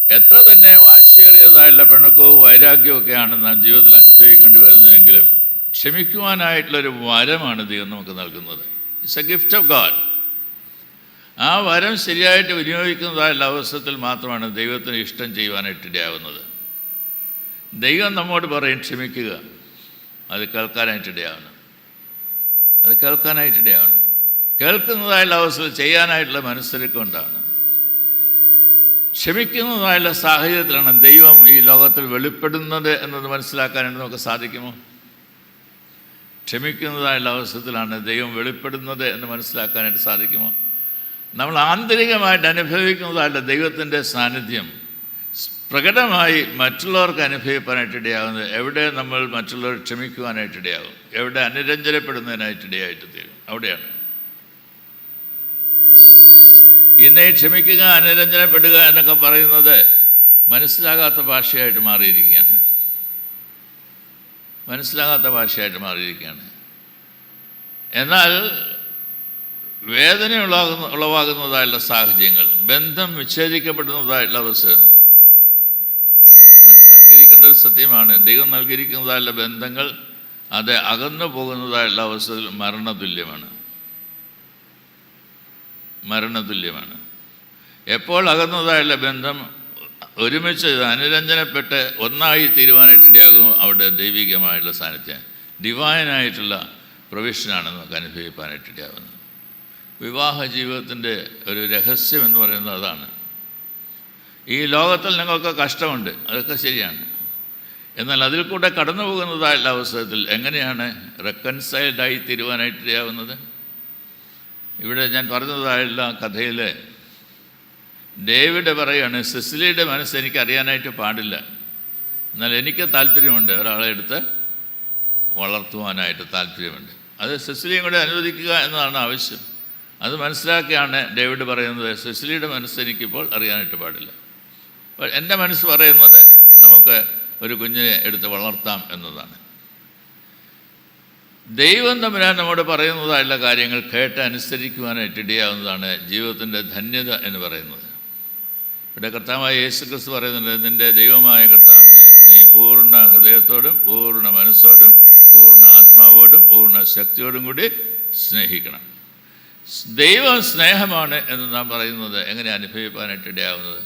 എത്ര തന്നെ വാശിയേറിയതായുള്ള പിണക്കവും വൈരാഗ്യവും ഒക്കെയാണ് നാം ജീവിതത്തിൽ അനുഭവിക്കേണ്ടി വരുന്നതെങ്കിലും ക്ഷമിക്കുവാനായിട്ടുള്ളൊരു വരമാണ് ദൈവം നമുക്ക് നൽകുന്നത്. It's A gift of God. ആ വരം ശരിയായിട്ട് വിനിയോഗിക്കുന്നതായുള്ള അവസരത്തിൽ മാത്രമാണ് ദൈവത്തിന് ഇഷ്ടം ചെയ്യുവാനായിട്ടിടയാവുന്നത്. ദൈവം നമ്മോട് പറയും ക്ഷമിക്കുക, അത് കേൾക്കാനായിട്ടിടയാവണം. കേൾക്കുന്നതായുള്ള അവസരം ചെയ്യാനായിട്ടുള്ള മനസ്സിലൊക്കെ ഉണ്ടാവണം. ക്ഷമിക്കുന്നതായുള്ള സാഹചര്യത്തിലാണ് ദൈവം ഈ ലോകത്തിൽ വെളിപ്പെടുന്നത് എന്നത് മനസ്സിലാക്കാനായിട്ട് നമുക്ക് സാധിക്കുമോ? ക്ഷമിക്കുന്നതായുള്ള അവസരത്തിലാണ് ദൈവം വെളിപ്പെടുന്നത് എന്ന് മനസ്സിലാക്കാനായിട്ട് സാധിക്കുമോ? നമ്മൾ ആന്തരികമായിട്ട് അനുഭവിക്കുന്നതായുള്ള ദൈവത്തിൻ്റെ സാന്നിധ്യം പ്രകടമായി മറ്റുള്ളവർക്ക് അനുഭവിക്കാനായിട്ടിടയാകുന്നത് എവിടെ നമ്മൾ മറ്റുള്ളവർ ക്ഷമിക്കുവാനായിട്ടിടയാകും, എവിടെ അനുരഞ്ജനപ്പെടുന്നതിനായിട്ടിടയായിട്ട് തീരും, അവിടെയാണ്. ഇന്ന് ക്ഷമിക്കുക, അനുരഞ്ജനപ്പെടുക എന്നൊക്കെ പറയുന്നത് മനസ്സിലാകാത്ത ഭാഷയായിട്ട് മാറിയിരിക്കുകയാണ്. എന്നാൽ വേദന ഉളവാകുന്നതായുള്ള സാഹചര്യങ്ങൾ, ബന്ധം വിച്ഛേദിക്കപ്പെടുന്നതായിട്ടുള്ള അവസരം മനസ്സിലാക്കിയിരിക്കേണ്ട ഒരു സത്യമാണ്. ദൈവം നൽകിയിരിക്കുന്നതായുള്ള ബന്ധങ്ങൾ അത് അകന്നു പോകുന്നതായുള്ള അവസരത്തിൽ മരണതുല്യമാണ്. എപ്പോൾ അകന്നതായുള്ള ബന്ധം ഒരുമിച്ച് അനുരഞ്ജനപ്പെട്ട് ഒന്നായി തീരുവാനായിട്ടിടയാകും, അവിടെ ദൈവികമായിട്ടുള്ള സാന്നിധ്യം, ഡിവൈനായിട്ടുള്ള പ്രൊവിഷനാണ് നമുക്ക് അനുഭവിക്കാനായിട്ടിടയാകുന്നത്. വിവാഹ ജീവിതത്തിൻ്റെ ഒരു രഹസ്യം എന്ന് പറയുന്നത് അതാണ്. ഈ ലോകത്തിൽ നിങ്ങൾക്ക് കഷ്ടമുണ്ട്, അതൊക്കെ ശരിയാണ്. എന്നാൽ അതിൽ കൂടെ കടന്നു പോകുന്നതായുള്ള അവസരത്തിൽ എങ്ങനെയാണ് റെക്കൺസൈൽഡായി തീരുവാനായിട്ടിടയാവുന്നത്? ഇവിടെ ഞാൻ പറഞ്ഞതായുള്ള കഥയിൽ ഡേവിഡ് പറയുകയാണ്, സിസിലിയുടെ മനസ്സ് എനിക്ക് അറിയാനായിട്ട് പാടില്ല, എന്നാൽ എനിക്ക് താല്പര്യമുണ്ട്, ഒരാളെ എടുത്ത് വളർത്തുവാനായിട്ട് താല്പര്യമുണ്ട്. അത് സിസിലിയും കൂടെ അനുവദിക്കുക എന്നതാണ് ആവശ്യം. അത് മനസ്സിലാക്കിയാണ് ഡേവിഡ് പറയുന്നത്, സിസിലിയുടെ മനസ്സ് എനിക്കിപ്പോൾ അറിയാനായിട്ട് പാടില്ല, എൻ്റെ മനസ്സ് പറയുന്നത് നമുക്ക് ഒരു കുഞ്ഞിനെ എടുത്ത് വളർത്താം എന്നതാണ്. ദൈവം തമ്പുരാൻ നമ്മോട് പറയുന്നതായുള്ള കാര്യങ്ങൾ കേട്ട് അനുസരിക്കുവാനായിട്ട് ഇടയാവുന്നതാണ് ജീവിതത്തിൻ്റെ ധന്യത എന്ന് പറയുന്നത്. ഇവിടെ കർത്താവായ യേശുക്രിസ്തു പറയുന്നുണ്ട്, നിൻ്റെ ദൈവമായ കർത്താവിനെ നീ പൂർണ്ണ ഹൃദയത്തോടും പൂർണ്ണ മനസ്സോടും പൂർണ്ണ ആത്മാവോടും പൂർണ്ണ ശക്തിയോടും കൂടി സ്നേഹിക്കണം. ദൈവം സ്നേഹമാണ് എന്ന് നാം പറയുന്നത് എങ്ങനെ അനുഭവിക്കാനായിട്ട് ഇടയാവുന്നത്?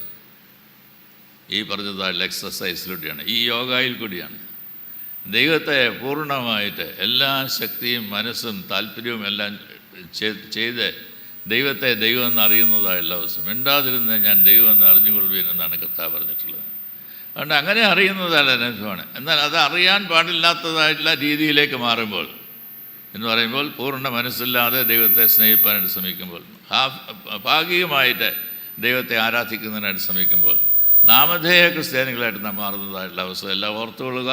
ഈ പറഞ്ഞതായുള്ള എക്സസൈസിലൂടെയാണ്, ഈ യോഗയിൽ കൂടിയാണ്. ദൈവത്തെ പൂർണ്ണമായിട്ട് എല്ലാ ശക്തിയും മനസ്സും താല്പര്യവും എല്ലാം ചെയ്ത് ദൈവത്തെ ദൈവം എന്ന് അറിയുന്നതായുള്ള അവസരം. മിണ്ടാതിരുന്ന് ഞാൻ ദൈവം എന്ന് അറിഞ്ഞുകൊള്ളുവീൻ എന്നാണ് കർത്താവ് പറഞ്ഞിട്ടുള്ളത്. അതുകൊണ്ട് അങ്ങനെ അറിയുന്നതായുള്ള അനുഭവമാണ്. എന്നാൽ അത് അറിയാൻ പാടില്ലാത്തതായിട്ടുള്ള രീതിയിലേക്ക് മാറുമ്പോൾ എന്ന് പറയുമ്പോൾ, പൂർണ്ണ മനസ്സില്ലാതെ ദൈവത്തെ സ്നേഹിക്കാനായിട്ട് ശ്രമിക്കുമ്പോൾ, ഭാഗികമായിട്ട് ദൈവത്തെ ആരാധിക്കുന്നതിനായിട്ട് ശ്രമിക്കുമ്പോൾ, നാമധേയ ക്രിസ്ത്യാനികളായിട്ട് നാം മാറുന്നതായിട്ടുള്ള അവസരം എല്ലാം ഓർത്തുകൊള്ളുക.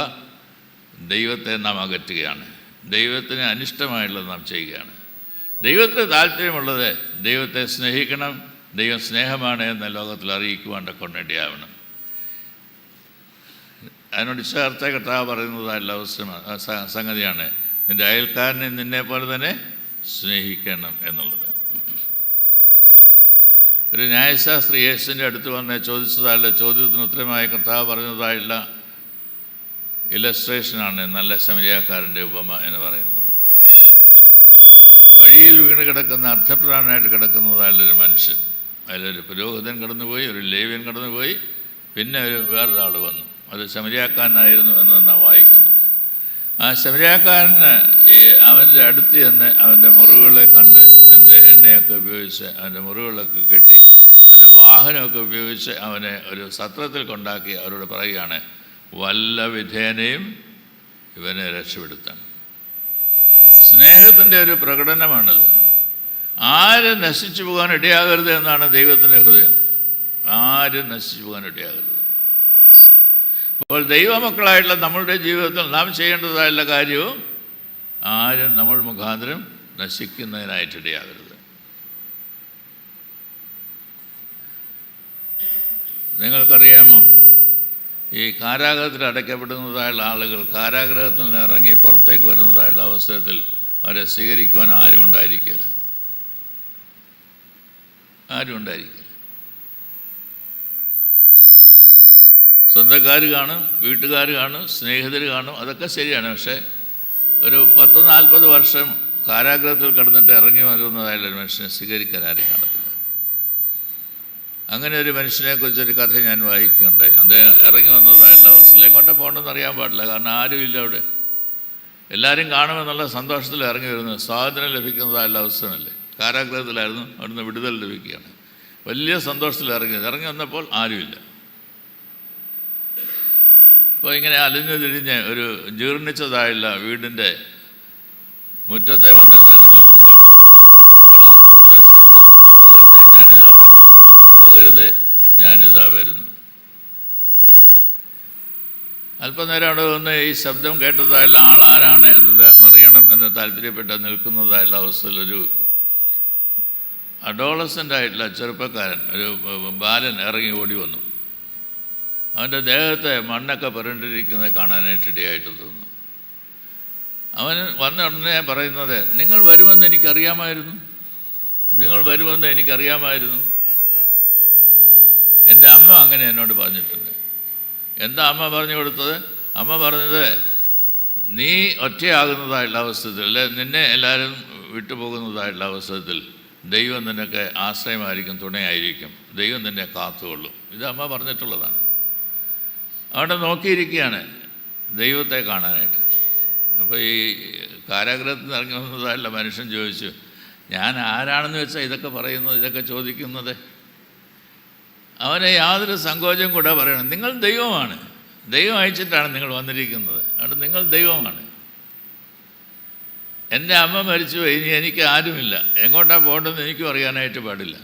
ദൈവത്തെ നാം അകറ്റുകയാണ്, ദൈവത്തിന് അനിഷ്ടമായിട്ടുള്ളത് നാം ചെയ്യുകയാണ്. ദൈവത്തിന് താല്പര്യമുള്ളത് ദൈവത്തെ സ്നേഹിക്കണം, ദൈവം സ്നേഹമാണ് എന്ന ലോകത്തിൽ അറിയിക്കുവാൻ കൊണ്ടിടയാവണം. അതിനോട് ചേർത്ത കർത്താവ് പറയുന്നതായിട്ടുള്ള സംഗതിയാണ്, നിൻ്റെ അയൽക്കാരനെ നിന്നെപ്പോലെ തന്നെ സ്നേഹിക്കണം എന്നുള്ളത്. ഒരു ന്യായശാസ്ത്രി യേശുവിൻ്റെ അടുത്ത് വന്ന് ചോദിച്ചതായുള്ള ചോദ്യത്തിന് ഉത്തരമായി കർത്താവ് പറഞ്ഞതായുള്ള ഇലസ്ട്രേഷനാണ് നല്ല ശമരിയാക്കാരൻ്റെ ഉപമ എന്ന് പറയുന്നത്. വഴിയിൽ വീണ് കിടക്കുന്ന അർത്ഥപ്രാണനായിട്ട് കിടക്കുന്നതായുള്ളൊരു മനുഷ്യൻ, അതിലൊരു പുരോഹിതൻ കടന്നുപോയി, ഒരു ലേവ്യൻ കടന്നുപോയി, പിന്നെ വേറൊരാൾ വന്നു. അത് ശമരിയാക്കാരനായിരുന്നു എന്ന് നാം വായിക്കുന്നുണ്ട്. ആ ശമരിയാക്കാരന് അവൻ്റെ അടുത്ത് ചെന്ന് അവൻ്റെ മുറിവുകളെ കണ്ട് തൻ്റെ എണ്ണയൊക്കെ ഉപയോഗിച്ച് അവൻ്റെ മുറിവുകളൊക്കെ കെട്ടി തൻ്റെ വാഹനമൊക്കെ ഉപയോഗിച്ച് അവനെ ഒരു സത്രത്തിൽ കൊണ്ടാക്കി അവരോട് പറയുകയാണ്, വല്ല വിധേനയും ഇവനെ രക്ഷപ്പെടുത്തണം. സ്നേഹത്തിൻ്റെ ഒരു പ്രകടനമാണത്. ആരും നശിച്ചു പോകാൻ ഇടയാകരുത് എന്നാണ് ദൈവത്തിൻ്റെ ഹൃദയം. ആരും നശിച്ചു പോകാൻ ഇടയാകരുത്. അപ്പോൾ ദൈവമക്കളായിട്ടുള്ള നമ്മളുടെ ജീവിതത്തിൽ നാം ചെയ്യേണ്ടതായുള്ള കാര്യവും ആരും നമ്മൾ മുഖാന്തരം നശിക്കുന്നതിനായിട്ടിടയാകരുത്. നിങ്ങൾക്കറിയാമോ, ഈ കാരാഗ്രഹത്തിൽ അടയ്ക്കപ്പെടുന്നതായുള്ള ആളുകൾ കാരാഗ്രഹത്തിൽ നിന്ന് ഇറങ്ങി പുറത്തേക്ക് വരുന്നതായുള്ള അവസരത്തിൽ അവരെ സ്വീകരിക്കുവാൻ ആരും ഉണ്ടായിരിക്കില്ല. ആരും ഉണ്ടായിരിക്കില്ല. സ്വന്തക്കാർ കാണും, വീട്ടുകാർ കാണും, സ്നേഹിതർ കാണും, അതൊക്കെ ശരിയാണ്. പക്ഷേ ഒരു 40 വർഷം കാരാഗ്രഹത്തിൽ കിടന്നിട്ട് ഇറങ്ങി വരുന്നതായുള്ളൊരു മനുഷ്യനെ സ്വീകരിക്കാൻ ആരും കാണത്തില്ല. അങ്ങനെ ഒരു മനുഷ്യനെക്കുറിച്ചൊരു കഥ ഞാൻ വായിക്കുകയുണ്ടായി. അദ്ദേഹം ഇറങ്ങി വന്നതായിട്ടുള്ള അവസ്ഥയിൽ എങ്ങോട്ടാണ് പോകണമെന്ന് അറിയാൻ പാടില്ല, കാരണം ആരുമില്ല അവിടെ. എല്ലാവരും കാണുമെന്നുള്ള സന്തോഷത്തിൽ ഇറങ്ങി വരുന്നത് സ്വാതന്ത്ര്യം ലഭിക്കുന്നതായുള്ള അവസരമല്ലേ. കാരാഗ്രഹത്തിലായിരുന്നു, അവിടുന്ന് വിടുതൽ ലഭിക്കുകയാണ്. വലിയ സന്തോഷത്തിൽ ഇറങ്ങി വന്നപ്പോൾ ആരുമില്ല. അപ്പോൾ ഇങ്ങനെ അലിഞ്ഞു തിരിഞ്ഞ് ഒരു ജീർണിച്ചതായുള്ള വീടിൻ്റെ മുറ്റത്തെ വന്ന് താൻ നിൽക്കുകയാണ്. അപ്പോൾ അകത്തുനിന്നൊരു ശബ്ദം, പോകരുതേ ഞാനിതാ വരുന്നു, പോകരുതേ ഞാനിതാ വരുന്നു. അല്പനേരം അവിടെ വന്ന് ഈ ശബ്ദം കേട്ടതായുള്ള ആൾ ആരാണ് എന്നത് അറിയണം എന്ന് താല്പര്യപ്പെട്ട് നിൽക്കുന്നതായുള്ള അവസ്ഥയിലൊരു അഡോളസൻ്റായിട്ടുള്ള ചെറുപ്പക്കാരൻ, ഒരു ബാലൻ ഇറങ്ങി ഓടി വന്നു. അവൻ്റെ ദേഹത്തെ മണ്ണൊക്കെ പുരണ്ടിരിക്കുന്നത് കാണാനായിട്ട് ഇടയായിട്ട് തോന്നുന്നു. അവൻ വന്ന ഉടനെ പറയുന്നത്, നിങ്ങൾ വരുമെന്ന് എനിക്കറിയാമായിരുന്നു, നിങ്ങൾ വരുമെന്ന് എനിക്കറിയാമായിരുന്നു. എൻ്റെ അമ്മ അങ്ങനെ എന്നോട് പറഞ്ഞിട്ടുണ്ട്. എന്താ അമ്മ പറഞ്ഞു കൊടുത്തത്? അമ്മ പറഞ്ഞത്, നീ ഒറ്റയാകുന്നതായുള്ള അവസരത്തിൽ, അല്ലെ നിന്നെ എല്ലാവരും വിട്ടുപോകുന്നതായുള്ള അവസരത്തിൽ ദൈവം നിനക്ക് ആശ്രയമായിരിക്കും, തുണയായിരിക്കും, ദൈവം നിന്നെ കാത്തുകൊള്ളും. ഇത് അമ്മ പറഞ്ഞിട്ടുള്ളതാണ്. അവിടെ നോക്കിയിരിക്കുകയാണ് ദൈവത്തെ കാണാനായിട്ട്. അപ്പോൾ ഈ കാരാഗ്രഹത്തിൽ നിന്ന് ഇറങ്ങി വന്നതായുള്ള മനുഷ്യൻ ചോദിച്ചു, ഞാൻ ആരാണെന്ന് വെച്ചാൽ ഇതൊക്കെ പറയുന്നത്, ഇതൊക്കെ ചോദിക്കുന്നത്? അവനെ യാതൊരു സങ്കോചം കൂടെ പറയണം, നിങ്ങൾ ദൈവമാണ്, ദൈവം അയച്ചിട്ടാണ് നിങ്ങൾ വന്നിരിക്കുന്നത്, അവിടെ നിങ്ങൾ ദൈവമാണ്. എൻ്റെ അമ്മ മരിച്ചു, ഇനി എനിക്ക് ആരുമില്ല, എങ്ങോട്ടാണ് പോകേണ്ടതെന്ന് എനിക്കും അറിയാനായിട്ട് പാടില്ല.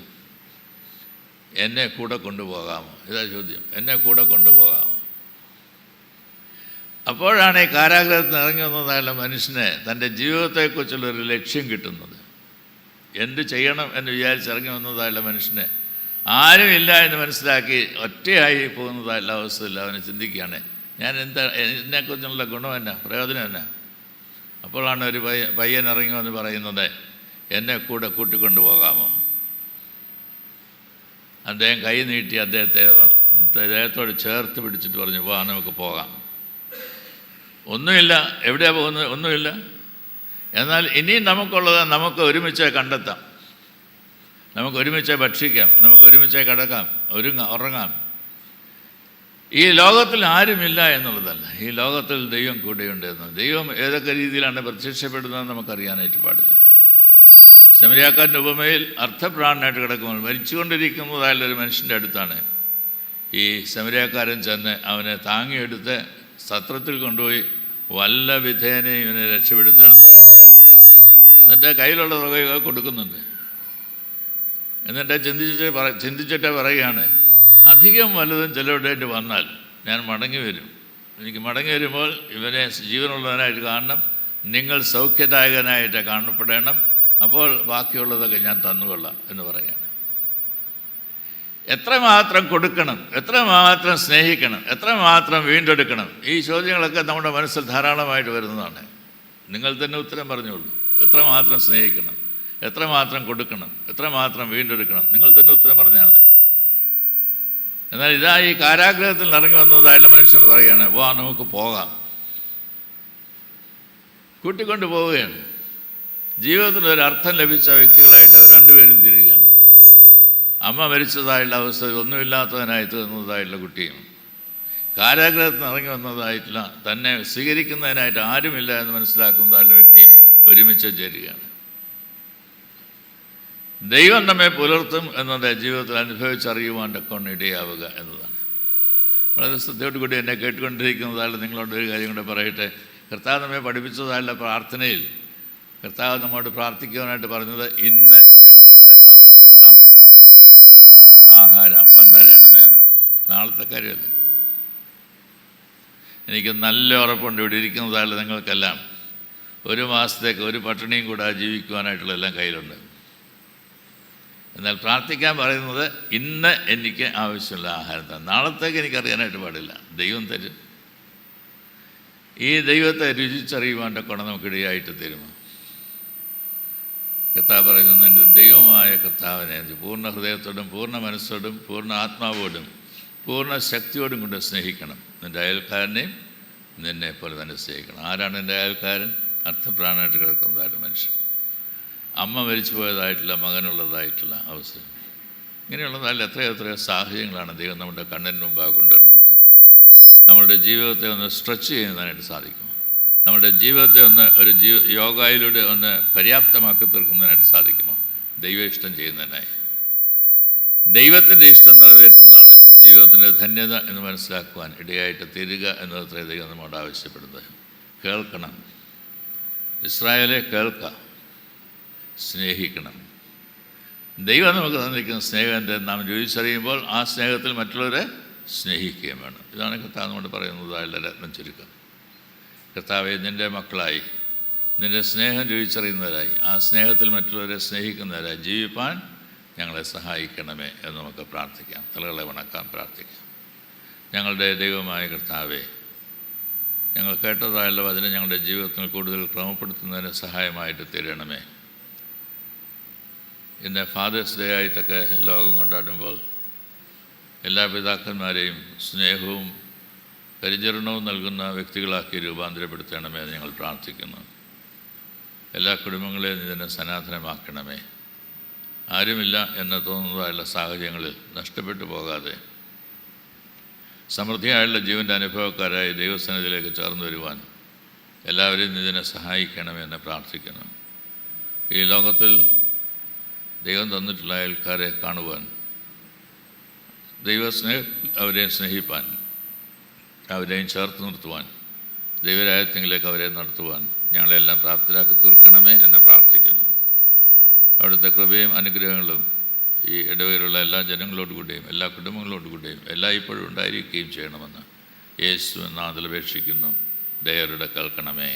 എന്നെ കൂടെ കൊണ്ടുപോകാമോ? ഇതാ ചോദ്യം, എന്നെ കൂടെ കൊണ്ടുപോകാമോ? അപ്പോഴാണ് ഈ കാരാഗ്രഹത്തിൽ ഇറങ്ങി വന്നതായുള്ള മനുഷ്യന് തൻ്റെ ജീവിതത്തെക്കുറിച്ചുള്ളൊരു ലക്ഷ്യം കിട്ടുന്നത്. എന്ത് ചെയ്യണം എന്ന് വിചാരിച്ചിറങ്ങി വന്നതായുള്ള മനുഷ്യന് ആരുമില്ല എന്ന് മനസ്സിലാക്കി ഒറ്റയായി പോകുന്നതായുള്ള അവസ്ഥയിൽ അവന് ചിന്തിക്കുകയാണ്, ഞാൻ എന്നെക്കുറിച്ചുള്ള ഗുണം എന്നാ, പ്രയോജനം എന്നാ? അപ്പോഴാണ് ഒരു പയ്യൻ ഇറങ്ങി വന്ന് പറയുന്നത്, എന്നെ കൂടെ കൂട്ടിക്കൊണ്ടു പോകാമോ? അദ്ദേഹം കൈ നീട്ടി അദ്ദേഹത്തോട് ചേർത്ത് പിടിച്ചിട്ട് പറഞ്ഞു, വാ നമുക്ക് പോകാം. ഒന്നുമില്ല, എവിടെയാണ് പോകുന്നത്? ഒന്നുമില്ല. എന്നാൽ ഇനിയും നമുക്കുള്ളത് നമുക്ക് ഒരുമിച്ച് കണ്ടെത്താം, നമുക്ക് ഒരുമിച്ച് ഭക്ഷിക്കാം, നമുക്ക് ഒരുമിച്ച് കിടക്കാം, ഉറങ്ങാം. ഈ ലോകത്തിൽ ആരുമില്ല എന്നുള്ളതല്ല, ഈ ലോകത്തിൽ ദൈവം കൂടെയുണ്ട് എന്ന്. ദൈവം ഏതൊക്കെ രീതിയിലാണ് പ്രത്യക്ഷപ്പെടുന്നതെന്ന് നമുക്കറിയാനായിട്ട് പാടില്ല. ശമരിയാക്കാരൻ്റെ ഉപമയിൽ അർത്ഥപ്രാണനായിട്ട് കിടക്കുമ്പോൾ മരിച്ചുകൊണ്ടിരിക്കുന്നതായുള്ളൊരു മനുഷ്യൻ്റെ അടുത്താണ് ഈ ശമരിയാക്കാരൻ ചെന്ന് അവനെ താങ്ങിയെടുത്ത് സത്രത്തിൽ കൊണ്ടുപോയി വല്ല വിധേനയും ഇവനെ രക്ഷപ്പെടുത്തണമെന്ന് പറയുന്നു. എന്നിട്ട് കയ്യിലുള്ള തുക കൊടുക്കുന്നുണ്ട്. എന്നിട്ട് ചിന്തിച്ചിട്ട് പറയുകയാണ്, അധികം വല്ലതും ചിലവിടേണ്ടി വന്നാൽ ഞാൻ മടങ്ങി വരും. എനിക്ക് മടങ്ങി വരുമ്പോൾ ഇവനെ ജീവനുള്ളവനായിട്ട് കാണണം, നിങ്ങൾ സൗഖ്യദായകനായിട്ട് കാണപ്പെടണം, അപ്പോൾ ബാക്കിയുള്ളതൊക്കെ ഞാൻ തന്നുകൊള്ളാം എന്ന് പറയുകയാണ്. എത്രമാത്രം കൊടുക്കണം, എത്രമാത്രം സ്നേഹിക്കണം, എത്രമാത്രം വീണ്ടെടുക്കണം, ഈ ചോദ്യങ്ങളൊക്കെ നമ്മുടെ മനസ്സിൽ ധാരാളമായിട്ട് വരുന്നതാണ്. നിങ്ങൾ തന്നെ ഉത്തരം പറഞ്ഞോളൂ. എത്രമാത്രം സ്നേഹിക്കണം, എത്രമാത്രം കൊടുക്കണം, എത്രമാത്രം വീണ്ടെടുക്കണം, നിങ്ങൾ തന്നെ ഉത്തരം പറഞ്ഞാൽ മതി. എന്നാൽ ഇതാ ഈ കാരാഗ്രഹത്തിൽ ഇറങ്ങി വന്നതായുള്ള മനുഷ്യൻ പറയുകയാണ്, വാ നമുക്ക് പോകാം. കൂട്ടിക്കൊണ്ട് പോവുകയാണ്. ജീവിതത്തിൽ ഒരു അർത്ഥം ലഭിച്ച വ്യക്തികളായിട്ട് അവർ രണ്ടുപേരും തിരികെയാണ്. അമ്മ മരിച്ചതായുള്ള അവസ്ഥയിൽ ഒന്നുമില്ലാത്തതിനായി തീർന്നതായിട്ടുള്ള കുട്ടിയും കാരാഗ്രഹത്തിൽ ഇറങ്ങി വന്നതായിട്ടുള്ള തന്നെ സ്വീകരിക്കുന്നതിനായിട്ട് ആരുമില്ല എന്ന് മനസ്സിലാക്കുന്നതായുള്ള വ്യക്തിയും ഒരുമിച്ച് ചേരുകയാണ്. ദൈവം നമ്മെ പുലർത്തും എന്നത് ജീവിതത്തിൽ അനുഭവിച്ചറിയുവാൻ കൊണ്ട് ഇടയാവുക എന്നതാണ്. വളരെ ശ്രദ്ധയോടുകൂടി എന്നെ കേട്ടുകൊണ്ടിരിക്കുന്നതായുള്ള നിങ്ങളോട് ഒരു കാര്യം കൂടെ പറയട്ടെ. കർത്താവ് നമ്മെ പഠിപ്പിച്ചതായുള്ള പ്രാർത്ഥനയിൽ കർത്താവ് നമ്മോട് പ്രാർത്ഥിക്കുവാനായിട്ട് പറഞ്ഞത്, ഇന്ന് ഞങ്ങൾക്ക് ആവശ്യമുള്ള ആഹാരം അപ്പം തരണമേ എന്ന്. നാളത്തെ കാര്യമല്ല. എനിക്ക് നല്ല ഉറപ്പുണ്ട് ഇവിടെ ഇരിക്കുന്നതായുള്ള നിങ്ങൾക്കെല്ലാം ഒരു മാസത്തേക്ക് ഒരു പട്ടിണിയും കൂടെ ജീവിക്കുവാനായിട്ടുള്ള എല്ലാം കയ്യിലുണ്ട്. എന്നാൽ പ്രാർത്ഥിക്കാൻ പറയുന്നത്, ഇന്ന് എനിക്ക് ആവശ്യമുള്ള ആഹാരം തന്നെ. നാളത്തേക്ക് എനിക്കറിയാനായിട്ട് പാടില്ല, ദൈവം തരും. ഈ ദൈവത്തെ രുചിച്ചറിയുവാൻ്റെ ഗുണം നമുക്കിടയായിട്ട് തരുമോ? കർത്താവ് പറയുന്നത്, എൻ്റെ ദൈവമായ കർത്താവിനെ പൂർണ്ണ ഹൃദയത്തോടും പൂർണ്ണ മനസ്സോടും പൂർണ്ണ ആത്മാവോടും പൂർണ്ണ ശക്തിയോടും കൊണ്ട് സ്നേഹിക്കണം. നിൻ്റെ അയൽക്കാരനെയും നിന്നെ പോലെ തന്നെ സ്നേഹിക്കണം. ആരാണ് എൻ്റെ അയൽക്കാരൻ? അർത്ഥപ്രാണമായിട്ട് കിടക്കുന്നതായിട്ട് മനുഷ്യൻ, അമ്മ മരിച്ചു പോയതായിട്ടുള്ള മകനുള്ളതായിട്ടുള്ള അവസ്ഥ, ഇങ്ങനെയുള്ളതായാലും എത്രയോ സാഹചര്യങ്ങളാണ് ദൈവം നമ്മുടെ കണ്ണിന് മുമ്പാകെ കൊണ്ടുവരുന്നത്. നമ്മളുടെ ജീവിതത്തെ ഒന്ന് സ്ട്രെച്ച് ചെയ്യുന്നതിനായിട്ട് സാധിക്കും. നമ്മുടെ ജീവിതത്തെ ഒന്ന് ഒരു യോഗയിലൂടെ ഒന്ന് പര്യാപ്തമാക്കി തീർക്കുന്നതിനായിട്ട് സാധിക്കുമോ? ദൈവ ഇഷ്ടം ചെയ്യുന്നതിനായി. ദൈവത്തിൻ്റെ ഇഷ്ടം നിറവേറ്റുന്നതാണ് ജീവിതത്തിൻ്റെ ധന്യത എന്ന് മനസ്സിലാക്കുവാൻ ഇടയായിട്ട് തീരുക എന്നത്രേ ദൈവം നമ്മോട് ആവശ്യപ്പെടുന്നത്. കേൾക്കണം, ഇസ്രായേലെ കേൾക്കുക, സ്നേഹിക്കണം. ദൈവം നമുക്ക് തന്നിരിക്കുന്ന സ്നേഹത്തെ നാം രുചിച്ചറിയുമ്പോൾ ആ സ്നേഹത്തിൽ മറ്റുള്ളവരെ സ്നേഹിക്കുകയും വേണം. ഇതാണ് കർത്താവ് നമ്മോട് പറയുന്നതായുള്ള രത്നം ചുരുക്കം. കർത്താവെ, നിൻ്റെ മക്കളായി നിൻ്റെ സ്നേഹം രുചിച്ചറിയുന്നവരായി ആ സ്നേഹത്തിൽ മറ്റുള്ളവരെ സ്നേഹിക്കുന്നവരായി ജീവിപ്പാൻ ഞങ്ങളെ സഹായിക്കണമേ എന്ന് നമുക്ക് പ്രാർത്ഥിക്കാം. തലകളെ വണക്കാം, പ്രാർത്ഥിക്കാം. ഞങ്ങളുടെ ദൈവമായ കർത്താവെ, ഞങ്ങൾ കേട്ടതായുള്ള വചനം ഞങ്ങളുടെ ജീവിതത്തിൽ കൂടുതൽ ക്രമപ്പെടുത്തുന്നതിന് സഹായമായിട്ട് തീരണമേ. ഇന്ന് ഫാദേഴ്സ് ഡേ ആയിട്ടൊക്കെ ലോകം കൊണ്ടാടുമ്പോൾ എല്ലാ പിതാക്കന്മാരെയും സ്നേഹവും പരിചരണവും നൽകുന്ന വ്യക്തികളാക്കി രൂപാന്തരപ്പെടുത്തണമേ എന്ന് ഞങ്ങൾ പ്രാർത്ഥിക്കുന്നു. എല്ലാ കുടുംബങ്ങളെയും ഇതിനെ സനാതനമാക്കണമേ. ആരുമില്ല എന്ന് തോന്നുന്നതായുള്ള സാഹചര്യങ്ങളിൽ നഷ്ടപ്പെട്ടു പോകാതെ സമൃദ്ധിയായുള്ള ജീവൻ്റെ അനുഭവക്കാരായി ദൈവസന്നിധിയിലേക്ക് ചേർന്ന് വരുവാൻ എല്ലാവരെയും ഇതിനെ സഹായിക്കണമെന്ന് പ്രാർത്ഥിക്കുന്നു. ഈ ലോകത്തിൽ ദൈവം തന്നിട്ടുള്ള അയൽക്കാരെ കാണുവാൻ, അവരെയും സ്നേഹിപ്പാൻ, അവരെയും ചേർത്ത് നിർത്തുവാൻ, ദൈവരാജ്യത്തിലേക്ക് അവരെ നടത്തുവാൻ ഞങ്ങളെല്ലാം പ്രാപ്തരാക്കി തീർക്കണമേ എന്ന് പ്രാർത്ഥിക്കുന്നു. അവിടുത്തെ കൃപയും അനുഗ്രഹങ്ങളും ഈ ഇടവയിലുള്ള എല്ലാ ജനങ്ങളോടുകൂടിയും എല്ലാ കുടുംബങ്ങളോടുകൂടിയും ഇപ്പോഴും ഉണ്ടായിരിക്കുകയും ചെയ്യണമെന്ന് യേശു നാമത്തിൽ അപേക്ഷിക്കുന്നു. ദയരുടെ കേൾക്കണമേ.